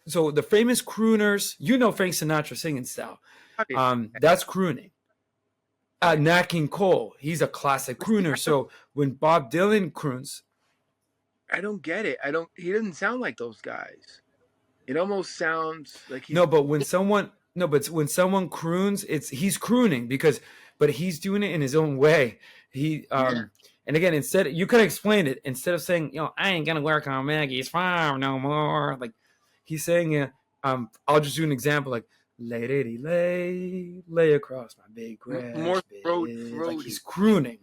the famous crooners. You know Frank Sinatra singing style. That's crooning. Nat King Cole, he's a classic crooner. So when Bob Dylan croons, I don't get it. He doesn't sound like those guys. It almost sounds like he's... but when someone croons, he's crooning but he's doing it in his own way. And again, instead, you could explain it instead of saying, you know, I ain't gonna work on Maggie's farm no more. Like he's saying, I'll just do an example, like lay across my big grass. More throaty. Like he's crooning.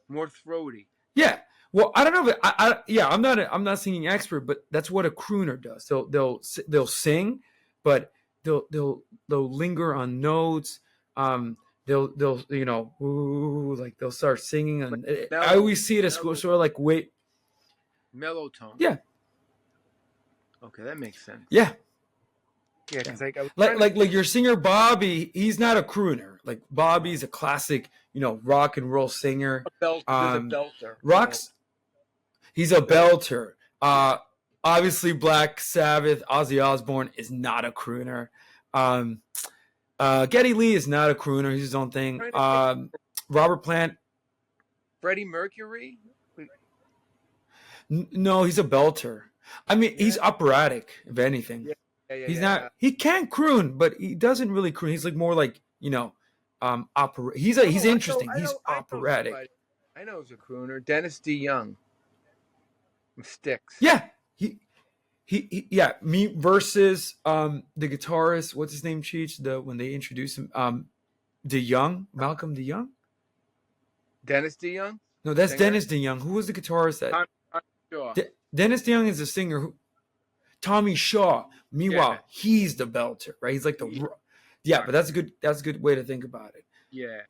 More throaty. Yeah. Well, I don't know if I'm not singing expert, but that's what a crooner does. They'll sing, but they'll linger on notes. They'll you know, ooh, like they'll start singing, and I always see it as sort of like mellow tone. Yeah. Okay, that makes sense. Yeah. Yeah, because like your singer Bobby, he's not a crooner. Like Bobby's a classic, you know, rock and roll singer. A belter. He's a belter. Obviously, Black Sabbath, Ozzy Osbourne is not a crooner. Geddy Lee is not a crooner. He's his own thing. Robert Plant. Freddie Mercury? No, he's a belter. I mean, he's operatic, if anything. He's not. He can't croon, but he doesn't really croon. He's like more like, you know, He's interesting. He's operatic. I know he's a crooner. Dennis DeYoung. Styx. Yeah. Yeah, me versus the guitarist, what's his name, Cheech, when they introduced him, Malcolm DeYoung? Dennis DeYoung? No, that's Dennis DeYoung. Who was the guitarist that? I'm sure. Dennis DeYoung is a singer. Tommy Shaw. Meanwhile, he's the belter, right? He's like but that's a good way to think about it. Yeah.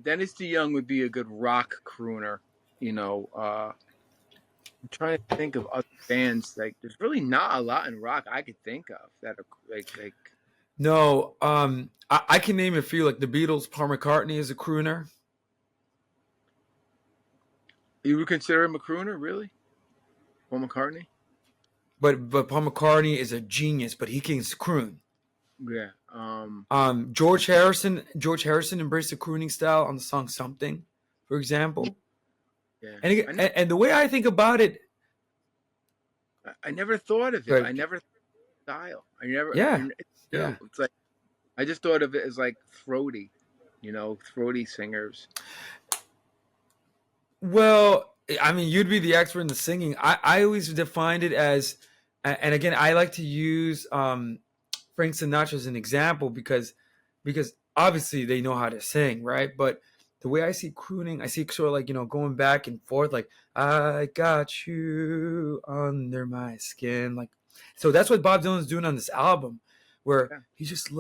Dennis DeYoung would be a good rock crooner, you know. I'm trying to think of other bands. Like, there's really not a lot in rock I could think of that are like. No, I can name a few. Like the Beatles, Paul McCartney is a crooner. You would consider him a crooner, really? Paul McCartney? But Paul McCartney is a genius, but he can croon. Yeah. George Harrison embraced the crooning style on the song "Something," for example. Yeah. And the way I think about it, I never thought of it. Right. I never style. I never. Yeah. It's like I just thought of it as like throaty, you know, throaty singers. Well, I mean, you'd be the expert in the singing. I always defined it as, and again, I like to use Frank Sinatra as an example because obviously they know how to sing, right? But the way I see crooning, I see sort of like, going back and forth, like I got you under my skin, like. So that's what Bob Dylan's doing on this album, where Yeah. he just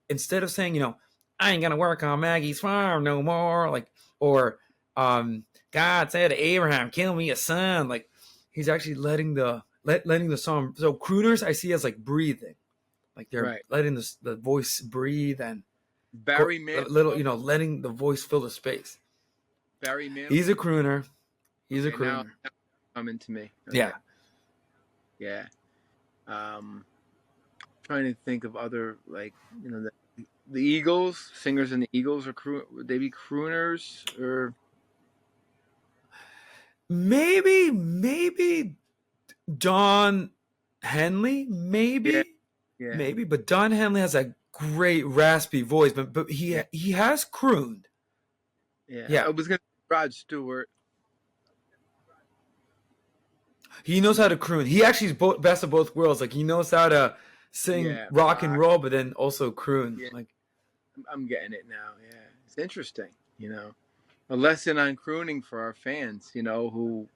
instead of saying, I ain't gonna work on Maggie's farm no more, like, or God said to Abraham, kill me a son. Like, he's actually letting the song. So crooners I see as like breathing, like they're Right. letting the voice breathe and Barry a little, Manilow. letting the voice fill the space. Barry Manilow. He's a crooner. He's a Okay, now crooner. coming to me. Okay. Yeah. Yeah. Trying to think of other, like, the Eagles, singers in the Eagles would they be crooners or? Maybe Don Henley, Yeah. maybe, Yeah. maybe, but Don Henley has a great raspy voice, but Yeah. he has crooned. Yeah. Yeah, I was gonna Rod Stewart. he knows how to croon. He actually is best of both worlds. Like he knows how to sing Yeah. rock and Rock. roll, but then also croon. Yeah. Like, I'm getting it now. Yeah. It's interesting. A lesson on crooning for our fans. Who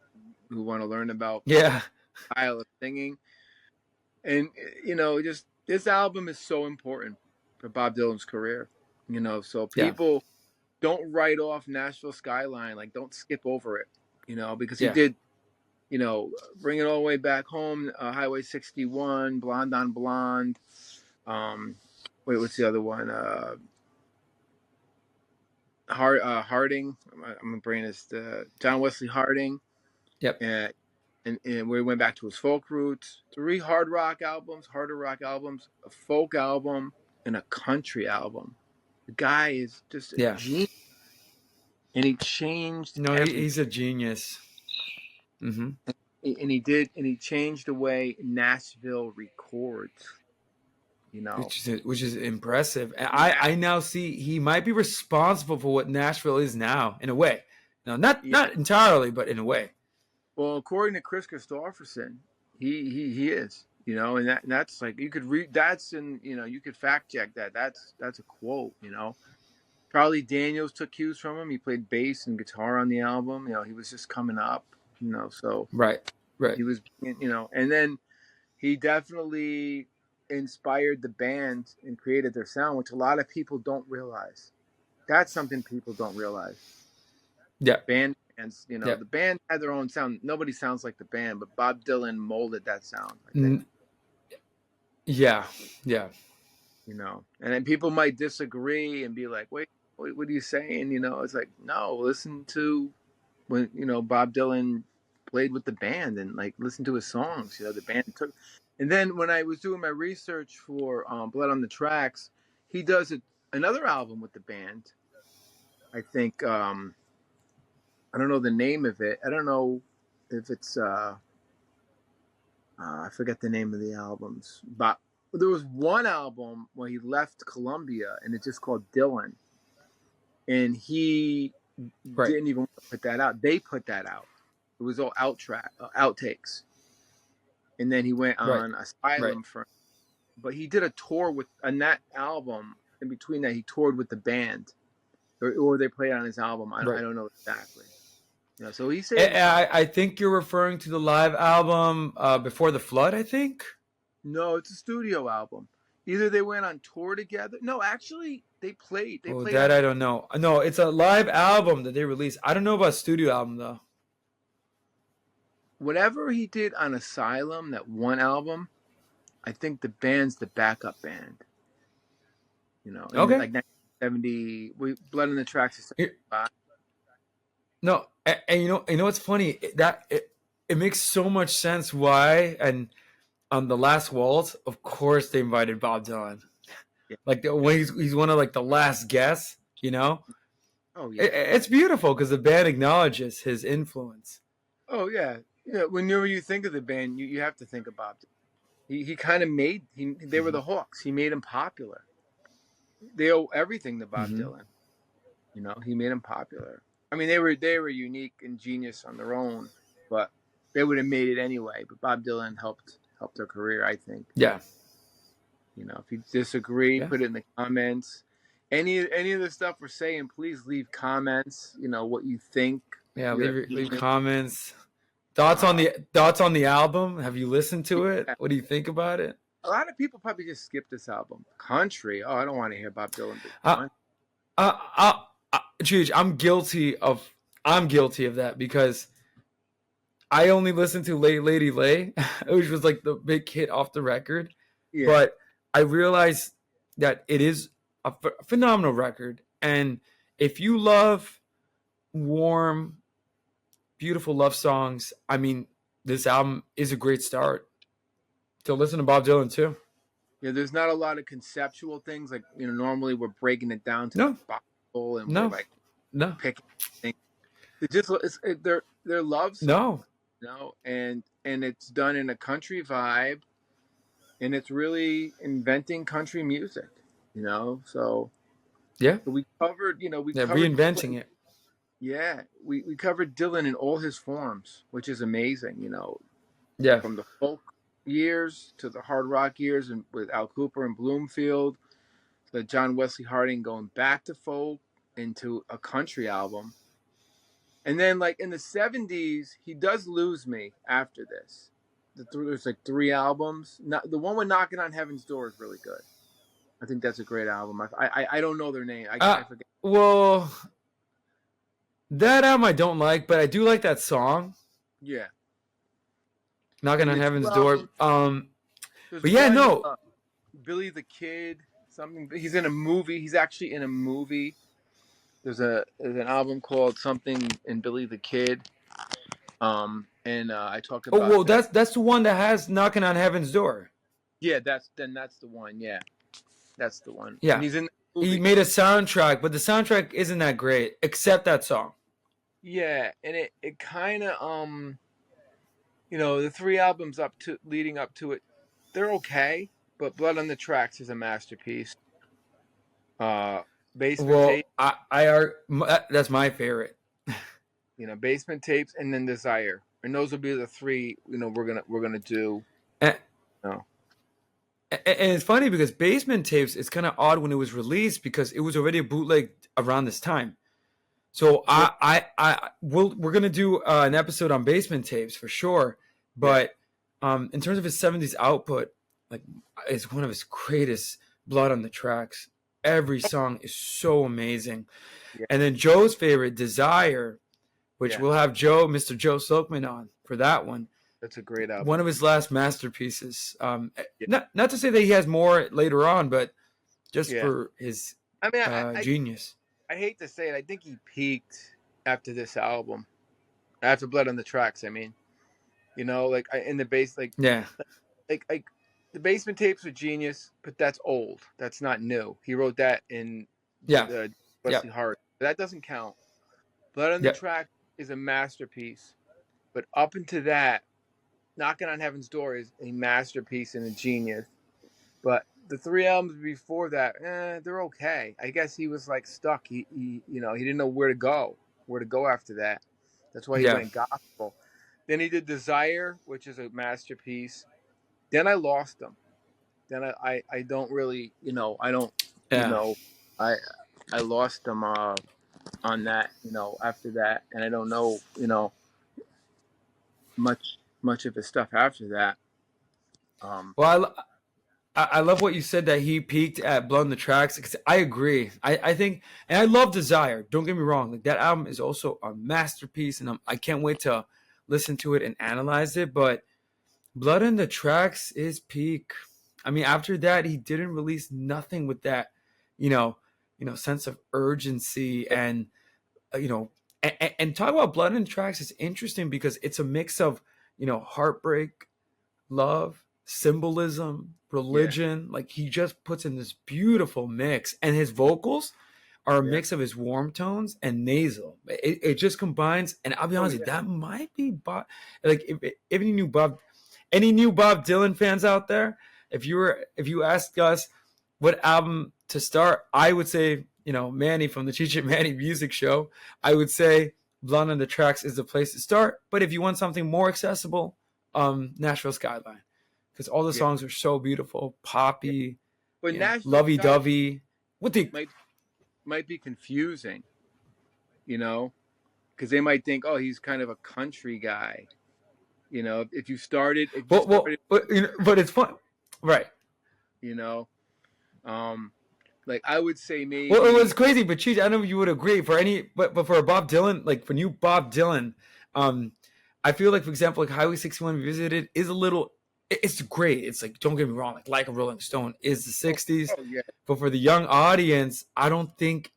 want to learn about yeah, style of singing, and just this album is so important for Bob Dylan's career. So yeah, people don't write off Nashville Skyline. Like, don't skip over it. Because he yeah. did. Bring it all the way back home. Highway 61, Blonde on Blonde. Wait, what's the other one? Harding. My brain is John Wesley Harding. Yep. And we went back to his folk roots. 3 harder rock albums, a folk album, and a country album. The guy is just a Yeah. genius, and he changed. No, he's a genius. Mm-hmm. And he changed the way Nashville records. Which is impressive. And I now see he might be responsible for what Nashville is now, in a way. No, not entirely, but in a way. Well, according to Chris Christopherson, he is. And that's like, you could read. That's you could fact check that. That's a quote. Charlie Daniels took cues from him. He played bass and guitar on the album. He was just coming up. So right. he was. And then he definitely inspired the band and created their sound, which a lot of people don't realize. That's something people don't realize. Yeah. Bands, the band had their own sound. Nobody sounds like the band, but Bob Dylan molded that sound, I think. Yeah. And then people might disagree and be like, wait, what are you saying? It's like, no, listen to when, Bob Dylan played with the band and like listen to his songs. The band took. And then when I was doing my research for Blood on the Tracks, he does another album with the band. I think, I don't know the name of it. I don't know if it's, I forget the name of the albums. But there was one album where he left Columbia and it's just called Dylan. And he didn't even put that out. They put that out. It was all outtakes. And then he went on Asylum but he did a tour on that album. In between that, he toured with the band, or they played on his album. I don't know exactly. So he said, I think you're referring to the live album Before the Flood, I think. No, it's a studio album. Either they went on tour together. No, actually, they played. That I don't know. No, it's a live album that they released. I don't know about studio album though. Whatever he did on Asylum, that one album, I think the band's the backup band. Okay. Like 1970, Blood on the Tracks is 75. No, and you know what's funny? It makes so much sense why. And on The Last Waltz, of course, they invited Bob Dylan. Yeah. Like when he's one of like the last guests. Oh yeah. It's beautiful because the band acknowledges his influence. Oh yeah. Whenever you think of the band, you have to think of Bob Dylan. He kind of made they were the Hawks. He made him popular. They owe everything to Bob Dylan. He made him popular. I mean, they were unique and genius on their own, but they would have made it anyway. But Bob Dylan helped their career, I think. Yeah. You know, if you disagree, Yeah. put it in the comments. Any of the stuff we're saying, please leave comments. You know what you think. Yeah. Your Leave opinion. comments. Thoughts on the album? Have you listened to it? Yeah. What do you think about it? A lot of people probably just skip this album. Country. Oh, I don't want to hear Bob Dylan. Uh, Cheech, I'm guilty of that because I only listened to Lady Lay, which was like the big hit off the record. Yeah. But I realized that it is a phenomenal record. And if you love warm, beautiful love songs, I mean, this album is a great start. So listen to Bob Dylan too. Yeah, there's not a lot of conceptual things like normally we're breaking it down to No. the Bible and No. we're like No. picking things. They're love songs, No. and it's done in a country vibe, and it's really inventing country music, So Yeah. we covered, Reinventing it. Yeah, we covered Dylan in all his forms, which is amazing, Yeah. From the folk years to the hard rock years, and with Al Kooper and Bloomfield, the John Wesley Harding going back to folk into a country album. And then, like in the 70s, he does lose me after this. There's like 3 albums. The one with "Knocking on Heaven's Door" is really good. I think that's a great album. I don't know their name. I forget. Well, that album I don't like, but I do like that song. Yeah. "Knocking on Heaven's Door." But yeah, no. Billy the Kid. Something. He's in a movie. He's actually in a movie. There's an album called something in Billy the Kid. And I talk about. Oh, well, that's the one that has "Knocking on Heaven's Door." Yeah, that's the one. Yeah, that's the one. Yeah, and he's in. The movie. He made a soundtrack, but the soundtrack isn't that great, except that song. Yeah, and it kind of the 3 albums leading up to it, they're okay, but "Blood on the Tracks" is a masterpiece. Basement Tapes. That's my favorite. Basement Tapes, and then "Desire," and those will be the 3. We're gonna do. And it's funny because "Basement Tapes" is kind of odd when it was released because it was already a bootleg around this time. So we're gonna do an episode on "Basement Tapes" for sure. But in terms of his 70s output, like it's one of his greatest. "Blood on the Tracks." Every song is so amazing. Yeah. And then Joe's favorite, "Desire," which we'll have Mr. Joe Silkman on for that one. That's a great album. One of his last masterpieces. Not to say that he has more later on, but just for his genius. I hate to say it. I think he peaked after this album. After "Blood on the Tracks," I mean. Like in the bass, like the "Basement Tapes" are genius, but that's old. That's not new. He wrote that in Wesley Hart. That doesn't count. "Blood on the Track" is a masterpiece, but up into that, "Knocking on Heaven's Door" is a masterpiece and a genius. But the 3 albums before that, they're okay. I guess he was like stuck. He didn't know where to go after that. That's why he went gospel. Then he did "Desire," which is a masterpiece. Then I lost him. Then I don't really, I don't, I lost him on that, after that. And I don't know, much of his stuff after that. Well, I love what you said that he peaked at "Blood on the Tracks." Because I agree. I think, and I love "Desire." Don't get me wrong. Like that album is also a masterpiece, and I can't wait to listen to it and analyze it. But "Blood on the Tracks" is peak. I mean, after that, he didn't release nothing with that, sense of urgency and, and talk about "Blood on the Tracks" is interesting because it's a mix of, heartbreak, love, symbolism, religion. Like he just puts in this beautiful mix, and his vocals are a mix of his warm tones and nasal. It just combines, and I'll be honest, that might be Bob. Like if any new Bob Dylan fans out there, if you asked us what album to start, I would say Manny from the Cheech and Manny music show, I would say Blonde on the Tracks is the place to start. But if you want something more accessible, Nashville Skyline, because all the songs are so beautiful, poppy, but lovey dovey. What they might be confusing, because they might think, oh, he's kind of a country guy. If you started, but it's fun, right? Like I would say maybe. Well, it was crazy, but Cheech, I don't know if you would agree. But for Bob Dylan, like for new Bob Dylan, I feel like, for example, like Highway 61 Revisited is a little. It's great. It's like, don't get me wrong, like a Rolling Stone is the '60s. Oh, yeah. But for the young audience, I don't think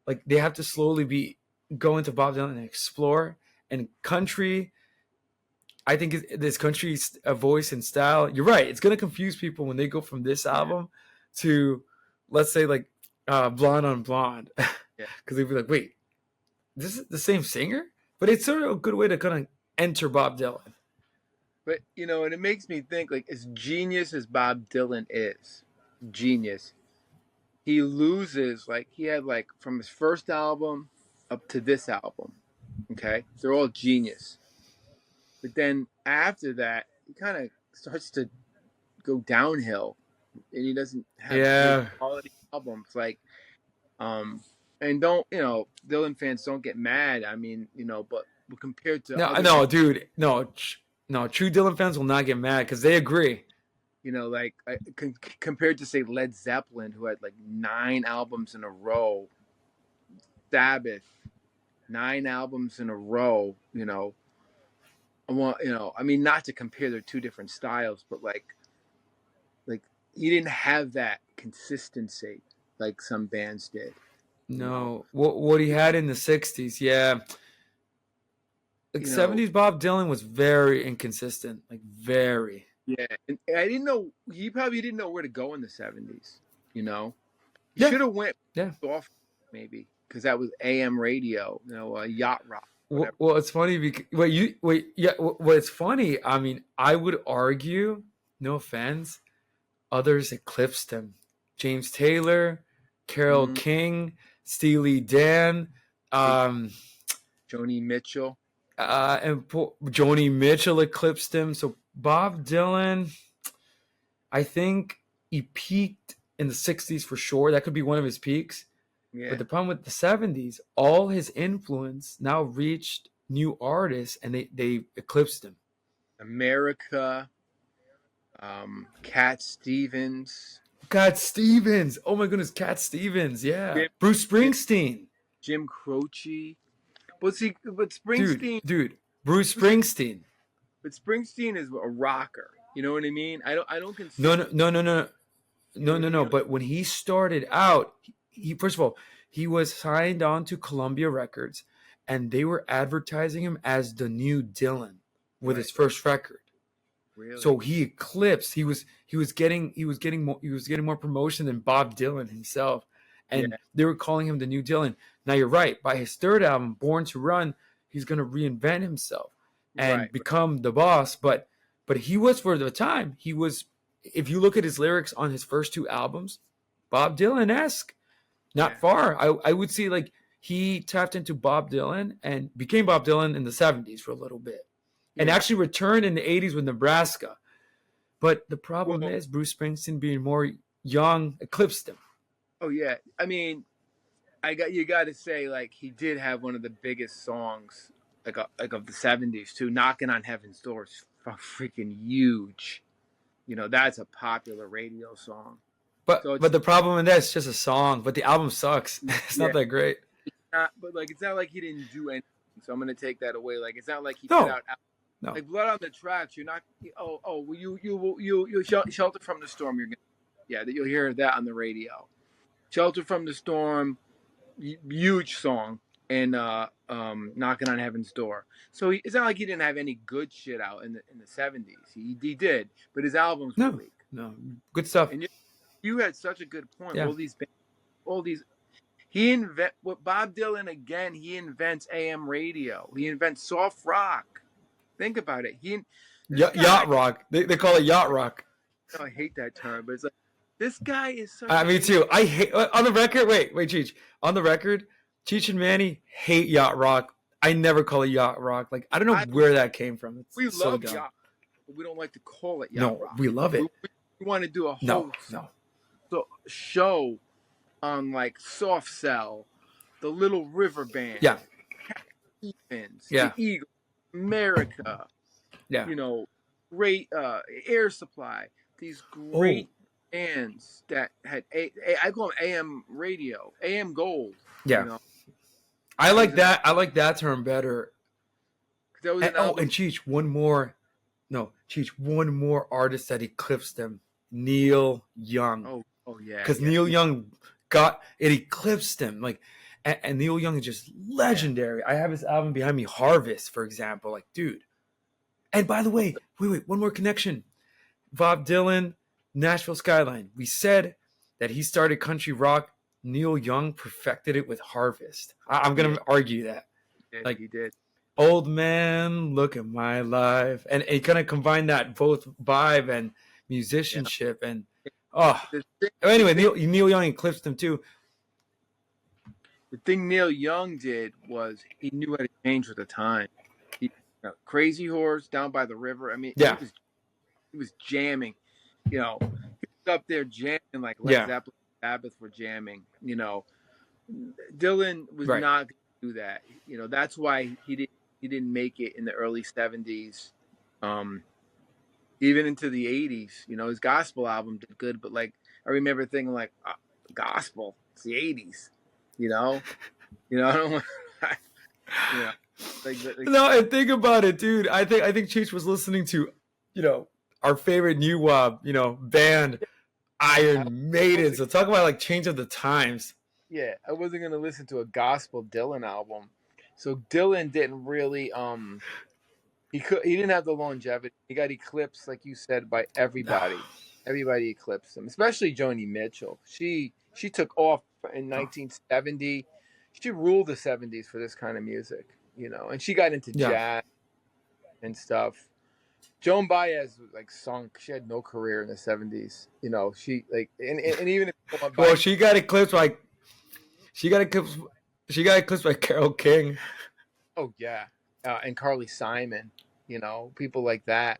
like they have to slowly go into Bob Dylan and explore. And country, I think this country's voice and style. You're right. It's gonna confuse people when they go from this album to, let's say, like Blonde on Blonde, because they'd be like, wait, this is the same singer? But it's sort of a good way to kind of enter Bob Dylan. But and it makes me think, like, as genius as Bob Dylan is, genius, he loses, like, he had, like, from his first album up to this album, okay? They're all genius. But then after that, he kind of starts to go downhill, and he doesn't have quality albums. Like, and don't, Dylan fans don't get mad. I mean, but compared to dude, true Dylan fans will not get mad because they agree. Like compared to, say, Led Zeppelin, who had like 9 albums in a row, Sabbath, 9 albums in a row. I mean, not to compare their two different styles, but like he didn't have that consistency like some bands did. No, what he had in the '60s, yeah. Like '70s, Bob Dylan was very inconsistent, like very. Yeah, and I didn't know, he probably didn't know where to go in the '70s. He should have went off maybe, because that was AM radio, yacht rock. Well, it's funny because what's funny. I mean, I would argue, no offense, others eclipsed him. James Taylor, Carole King, Steely Dan, Joni Mitchell. And Joni Mitchell eclipsed him. So Bob Dylan, I think he peaked in the '60s for sure. That could be one of his peaks. Yeah. But the problem with the '70s, all his influence now reached new artists, and they eclipsed him. America, Cat Stevens. Oh my goodness, Cat Stevens. Yeah, Bruce Springsteen. Jim Croce. But Springsteen, dude, Bruce Springsteen. But Springsteen is a rocker. You know what I mean? I don't consider. No. But when he started out, he first of all, he was signed on to Columbia Records, and they were advertising him as the new Dylan with his first record. Really? So he eclipsed. He was getting more promotion than Bob Dylan himself. And they were calling him the new Dylan. Now you're right. By his third album, Born to Run, he's going to reinvent himself and become the boss. But he was, for the time, he was, if you look at his lyrics on his first 2 albums, Bob Dylan-esque. Not far. I would say, like, he tapped into Bob Dylan and became Bob Dylan in the '70s for a little bit. And actually returned in the '80s with Nebraska. But the problem is Bruce Springsteen, being more young, eclipsed him. Oh yeah, I mean, you got to say, like, he did have one of the biggest songs, like of the '70s too. "Knocking on Heaven's Door" is freaking huge. That's a popular radio song. But the problem in that, it's just a song. But the album sucks. It's not that great. It's not like he didn't do anything. So I'm gonna take that away. Like, it's not like he put out. No. Like Blood on the Tracks, you're not. You Shelter from the Storm. You'll hear that on the radio. Shelter from the Storm, huge song, and Knocking on Heaven's Door. So it's not like he didn't have any good shit out in the '70s. He did, but his albums were weak. No, good stuff. And you had such a good point. Yeah. All these. With Bob Dylan again. He invents AM radio. He invents soft rock. Think about it. Yacht rock. They call it yacht rock. I hate that term, but it's like This guy is such a Me too. I hate on the record. Wait, Cheech. On the record, Cheech and Manny hate yacht rock. I never call it yacht rock. Like I don't know I where that came from. It's we so love dumb. yacht, but we don't like to call it yacht No, rock. we love We, it. we want to do a No, whole no. show on like Soft Cell, the Little River Band, Yeah, Stevens, the yeah, Eagles, America, yeah. you know, great Air Supply. These Oh, great bands that had I call them AM radio, AM Gold. You yeah. know, I that was like an that. I like that term better. that was And, an oh, album. and Cheech, one more. No, Cheech, one more artist that eclipsed them. Neil Young. Oh yeah, Because yeah, Neil Young got it eclipsed him. Like, and Neil Young is just yeah. legendary. I have his album behind me, Harvest, for example. Like, dude. And by the way, wait, one more connection. Bob Dylan, Nashville Skyline. We said that he started country rock. Neil Young perfected it with Harvest. I'm Yeah, gonna argue that. Like, he did. old man, look at my life, and he kind of combined that both vibe and Yeah. musicianship. And oh, The anyway, thing, Neil Young eclipsed him too. the thing Neil Young did was he knew how to change with the time. Crazy Horse, Down by the River. I mean, Yeah, he was jamming. You know, he was up there jamming like Led yeah, Zeppelin, Sabbath were jamming. You know, Dylan was right. not going to do that. You know, that's why he didn't make it in the early '70s, even into the '80s. You know, his gospel album did good, but like I remember thinking like, gospel, it's the '80s. You know, I don't want, you know, like No, and think about it, dude. I think Cheech was listening to, our favorite new band, I Iron Maiden. wasn't, So talk about like change of the times. yeah, I wasn't going to listen to a gospel Dylan album. So Dylan didn't really he didn't have the longevity. He got eclipsed, like you said, by everybody. Everybody eclipsed him, especially Joni Mitchell. She took off in 1970. She ruled the '70s for this kind of music, you know, and she got into Yeah. jazz and stuff. Joan Baez was like sunk. She had no career in the '70s. You know, she like and even if you go Well, by, she got eclipsed. She got eclipsed by Carole King. oh yeah, and Carly Simon, you know, people like that.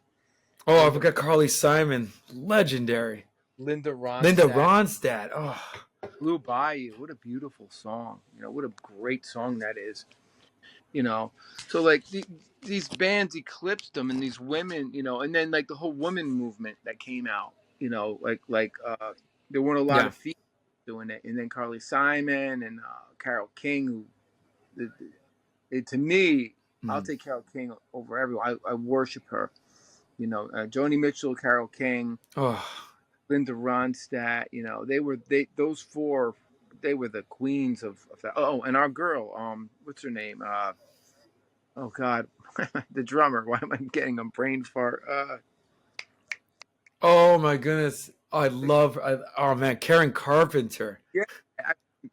Oh, I Linda forgot Carly Simon, legendary. Linda Linda Ronstadt. Ronstadt. Oh, Blue Bayou, what a beautiful song. You know, what a great song that is. You know, so like these bands eclipsed them, and these women, you know, and then like the whole women movement that came out. You know, there weren't a lot yeah. of females doing it, and then Carly Simon and Carole King, to me, I'll Mm. take Carole King over everyone. I worship her. You know, Joni Mitchell, Carole King, Oh, Linda Ronstadt, you know, those four, they were the queens of that. Oh, and our girl, what's her name? Oh God, the drummer. Why am I getting a brain fart? oh my goodness. Oh man, Karen Carpenter. Yeah,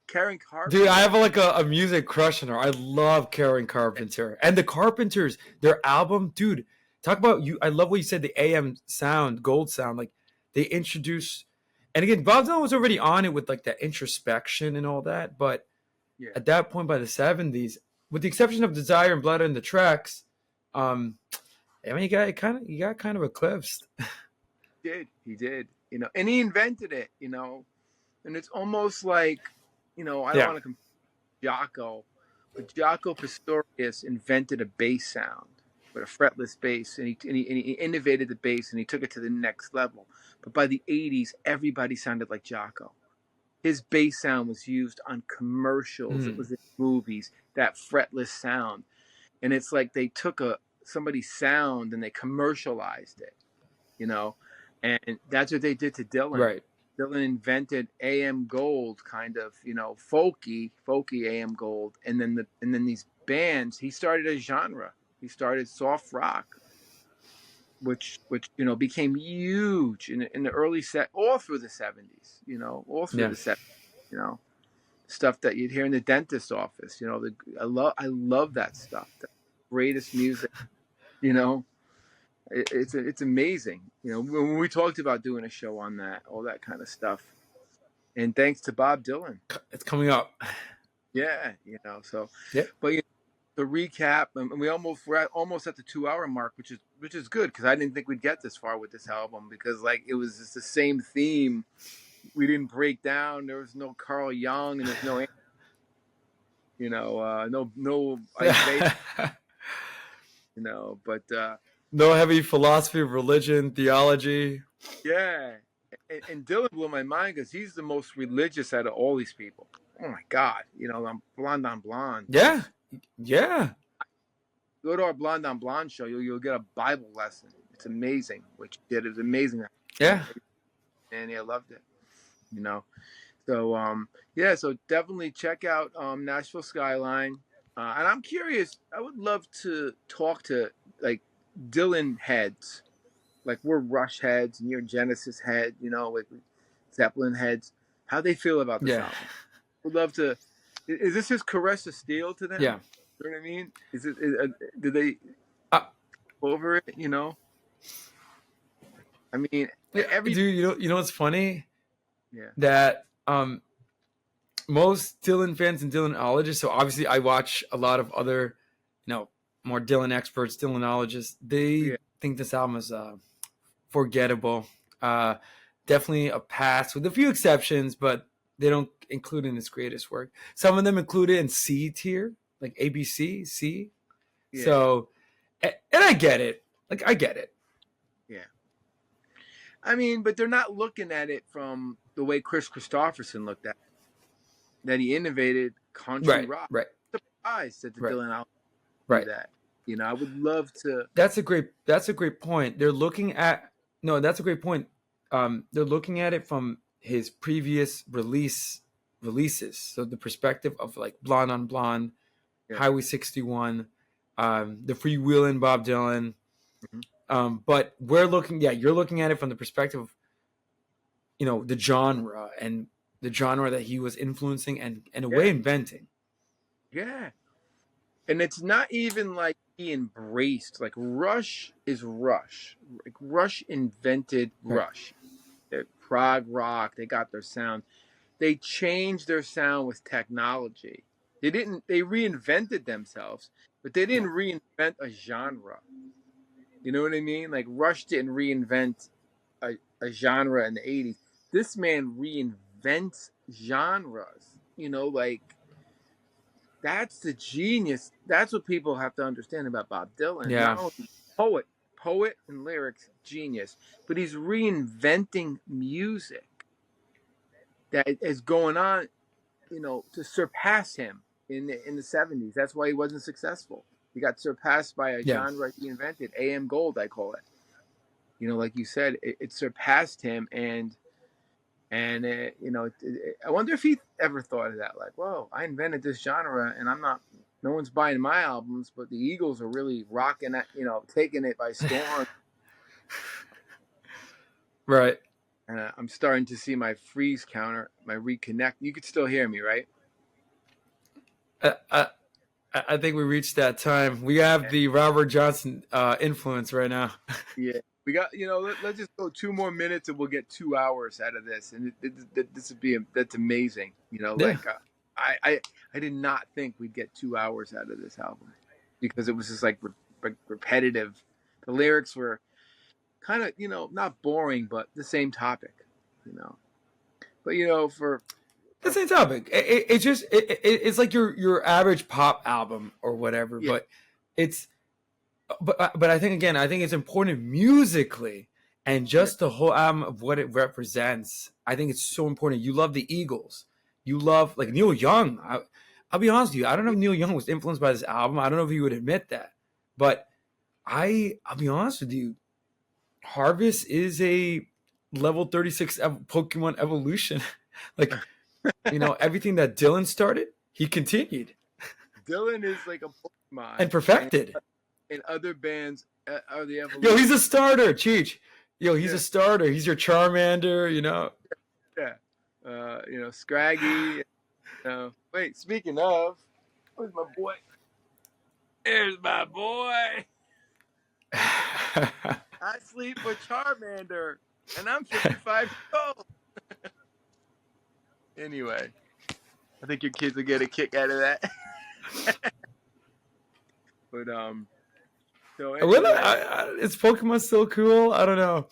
Karen Dude, I Carpenter. have like a music crush on her. I love Karen Carpenter. And the Carpenters, their album, dude, talk about you. I love what you said, the AM sound, gold sound. Like they introduce, and again, Bob Dylan was already on it with like that introspection and all that. But Yeah, at that point by the 70s, with the exception of Desire and Blood and the Tracks, I mean, you got kind of eclipsed. he did. You know, and he invented it. You know, and it's almost like, you know, I don't Yeah. want to compare Jaco, but Jaco Pastorius invented a bass sound with a fretless bass, and he innovated the bass and he took it to the next level. But by the '80s, everybody sounded like Jaco. His bass sound was used on commercials. It Mm. was in movies. That fretless sound, and it's like they took somebody's sound and they commercialized it. You know, and that's what they did to Dylan. Right. Dylan invented AM Gold, kind of, you know, folky AM Gold, and then these bands. He started a genre. He started soft rock, which you know became huge in the early all through the '70s. You know, all through Yeah. the '70s. You know, stuff that you'd hear in the dentist's office. You know, I love that stuff. The greatest music. You know, It's amazing. You know, when we talked about doing a show on that, all that kind of stuff, and thanks to Bob Dylan. It's coming up. Yeah, you know. So, Yeah. but you know, the recap, and we're almost at the 2 hour mark, which is good because I didn't think we'd get this far with this album because like it was just the same theme. We didn't break down. There was no Carl Jung and there's no, you know, no Isaiah, you know, but No heavy philosophy of religion, theology. yeah. And Dylan blew my mind because he's the most religious out of all these people. Oh my God. You know, I'm Blonde on Blonde. Yeah. Yeah. Go to our Blonde on Blonde show. You'll get a Bible lesson. It's amazing what you did. It was amazing. Yeah. And I loved it. You know, so yeah, so definitely check out Nashville Skyline. And I'm curious. I would love to talk to like Dylan heads, like we're Rush heads and you're Genesis head. You know, like Zeppelin heads. How they feel about this album? Would love to. Is this his caress of steel to them? Yeah. You know what I mean? Do they over it? You know. I mean, dude, you know what's funny? Yeah. That most Dylan fans and Dylanologists. So obviously, I watch a lot of other, you know, more Dylan experts, Dylanologists. They think this album is forgettable. Definitely a pass with a few exceptions, but they don't include it in his greatest work. Some of them include it in C tier, like A, B, C, C. Yeah. So, and I get it. Like, I get it. Yeah. I mean, but they're not looking at it from the way Chris Christopherson looked at it. That he innovated country rock. Right. I'm surprised that the Dylan album did that. You know, I would love to. That's a great point. They're looking at that's a great point. They're looking at it from his previous releases. So the perspective of like Blonde on Blonde, Highway 61, the Freewheelin' Bob Dylan. Mm-hmm. But you're looking at it from the perspective of, you know, the genre and the genre that he was influencing and in a way inventing. Yeah. And it's not even like he embraced, like Rush is Rush. Like Rush invented Rush. They're prog rock, they got their sound. They changed their sound with technology. They reinvented themselves, but they didn't reinvent a genre. You know what I mean? Like Rush didn't reinvent a genre in the 80s. This man reinvents genres. You know, like that's the genius. That's what people have to understand about Bob Dylan. Yeah. Not only poet and lyrics, genius, but he's reinventing music that is going on, you know, to surpass him in the 70s. That's why he wasn't successful. He got surpassed by a genre he invented, AM Gold, I call it. You know, like you said, it surpassed him, and you know, I wonder if he ever thought of that. Like, whoa, I invented this genre, and no one's buying my albums, but the Eagles are really rocking it, you know, taking it by storm. Right. And I'm starting to see my freeze counter, my reconnect. You could still hear me, right? I think we reached that time. We have the Robert Johnson influence right now. Yeah. We got, you know, let's just go 2 more minutes and we'll get 2 hours out of this. And that's amazing. You know, like I did not think we'd get 2 hours out of this album because it was just like repetitive. The lyrics were kind of, you know, not boring, but the same topic, you know. But, you know, for the same topic, it's like your average pop album or whatever, but it's. But I think it's important musically and just the whole album of what it represents. I think it's so important. You love the Eagles. You love like Neil Young. I'll be honest with you. I don't know if Neil Young was influenced by this album. I don't know if he would admit that. But I'll be honest with you. Harvest is a level 36 Pokemon evolution. Like, you know, everything that Dylan started, he continued. Dylan is like a Pokemon. And perfected. And other bands are the evolution. Yo, he's a starter, Cheech. Yo, he's a starter. He's your Charmander, you know. Yeah. You know, Scraggy. Wait, speaking of, where's my boy? There's my boy. I sleep with Charmander, and I'm 55 years old. Anyway, I think your kids will get a kick out of that. But so anyway, Is Pokemon still cool? I don't know.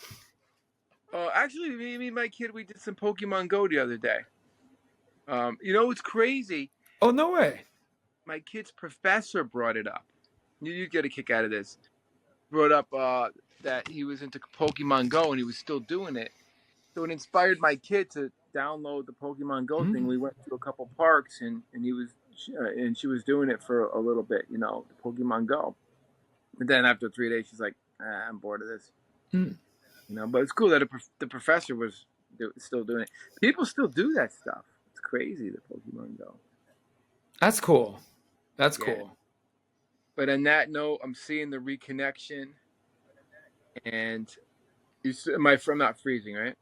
actually, me and my kid, we did some Pokemon Go the other day. You know what's crazy? Oh, no way. My kid's professor brought it up. You get a kick out of this. Brought up that he was into Pokemon Go and he was still doing it. So it inspired my kid to download the Pokemon Go thing. We went to a couple parks and she was doing it for a little bit, the Pokemon Go. But then after 3 days, she's like, I'm bored of this. But it's cool that the professor was still doing it. People still do that stuff. It's crazy, the Pokemon Go. That's cool. That's cool. But on that note, I'm seeing the reconnection. And I'm not freezing, right?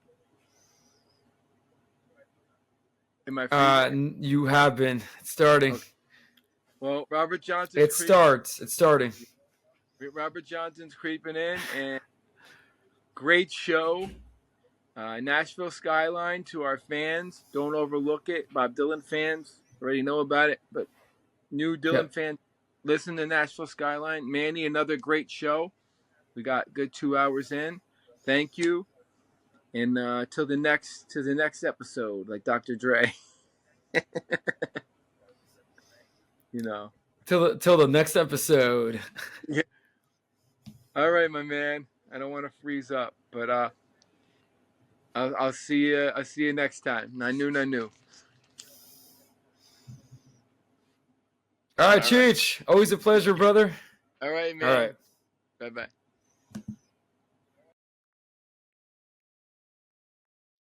Am I freezing? You have been. It's starting. Okay. Well, Robert Johnson. It's starting. Robert Johnson's creeping in, and great show. Nashville Skyline to our fans. Don't overlook it. Bob Dylan fans already know about it, but new Dylan fans, listen to Nashville Skyline. Manny, another great show. We got good 2 hours in. Thank you. And till the next episode, like Dr. Dre. Till the next episode. Yeah. All right, my man. I don't want to freeze up, but I'll see you. I'll see you next time. Nanu. All right, Cheech. Always a pleasure, brother. All right, man. All right. Bye-bye.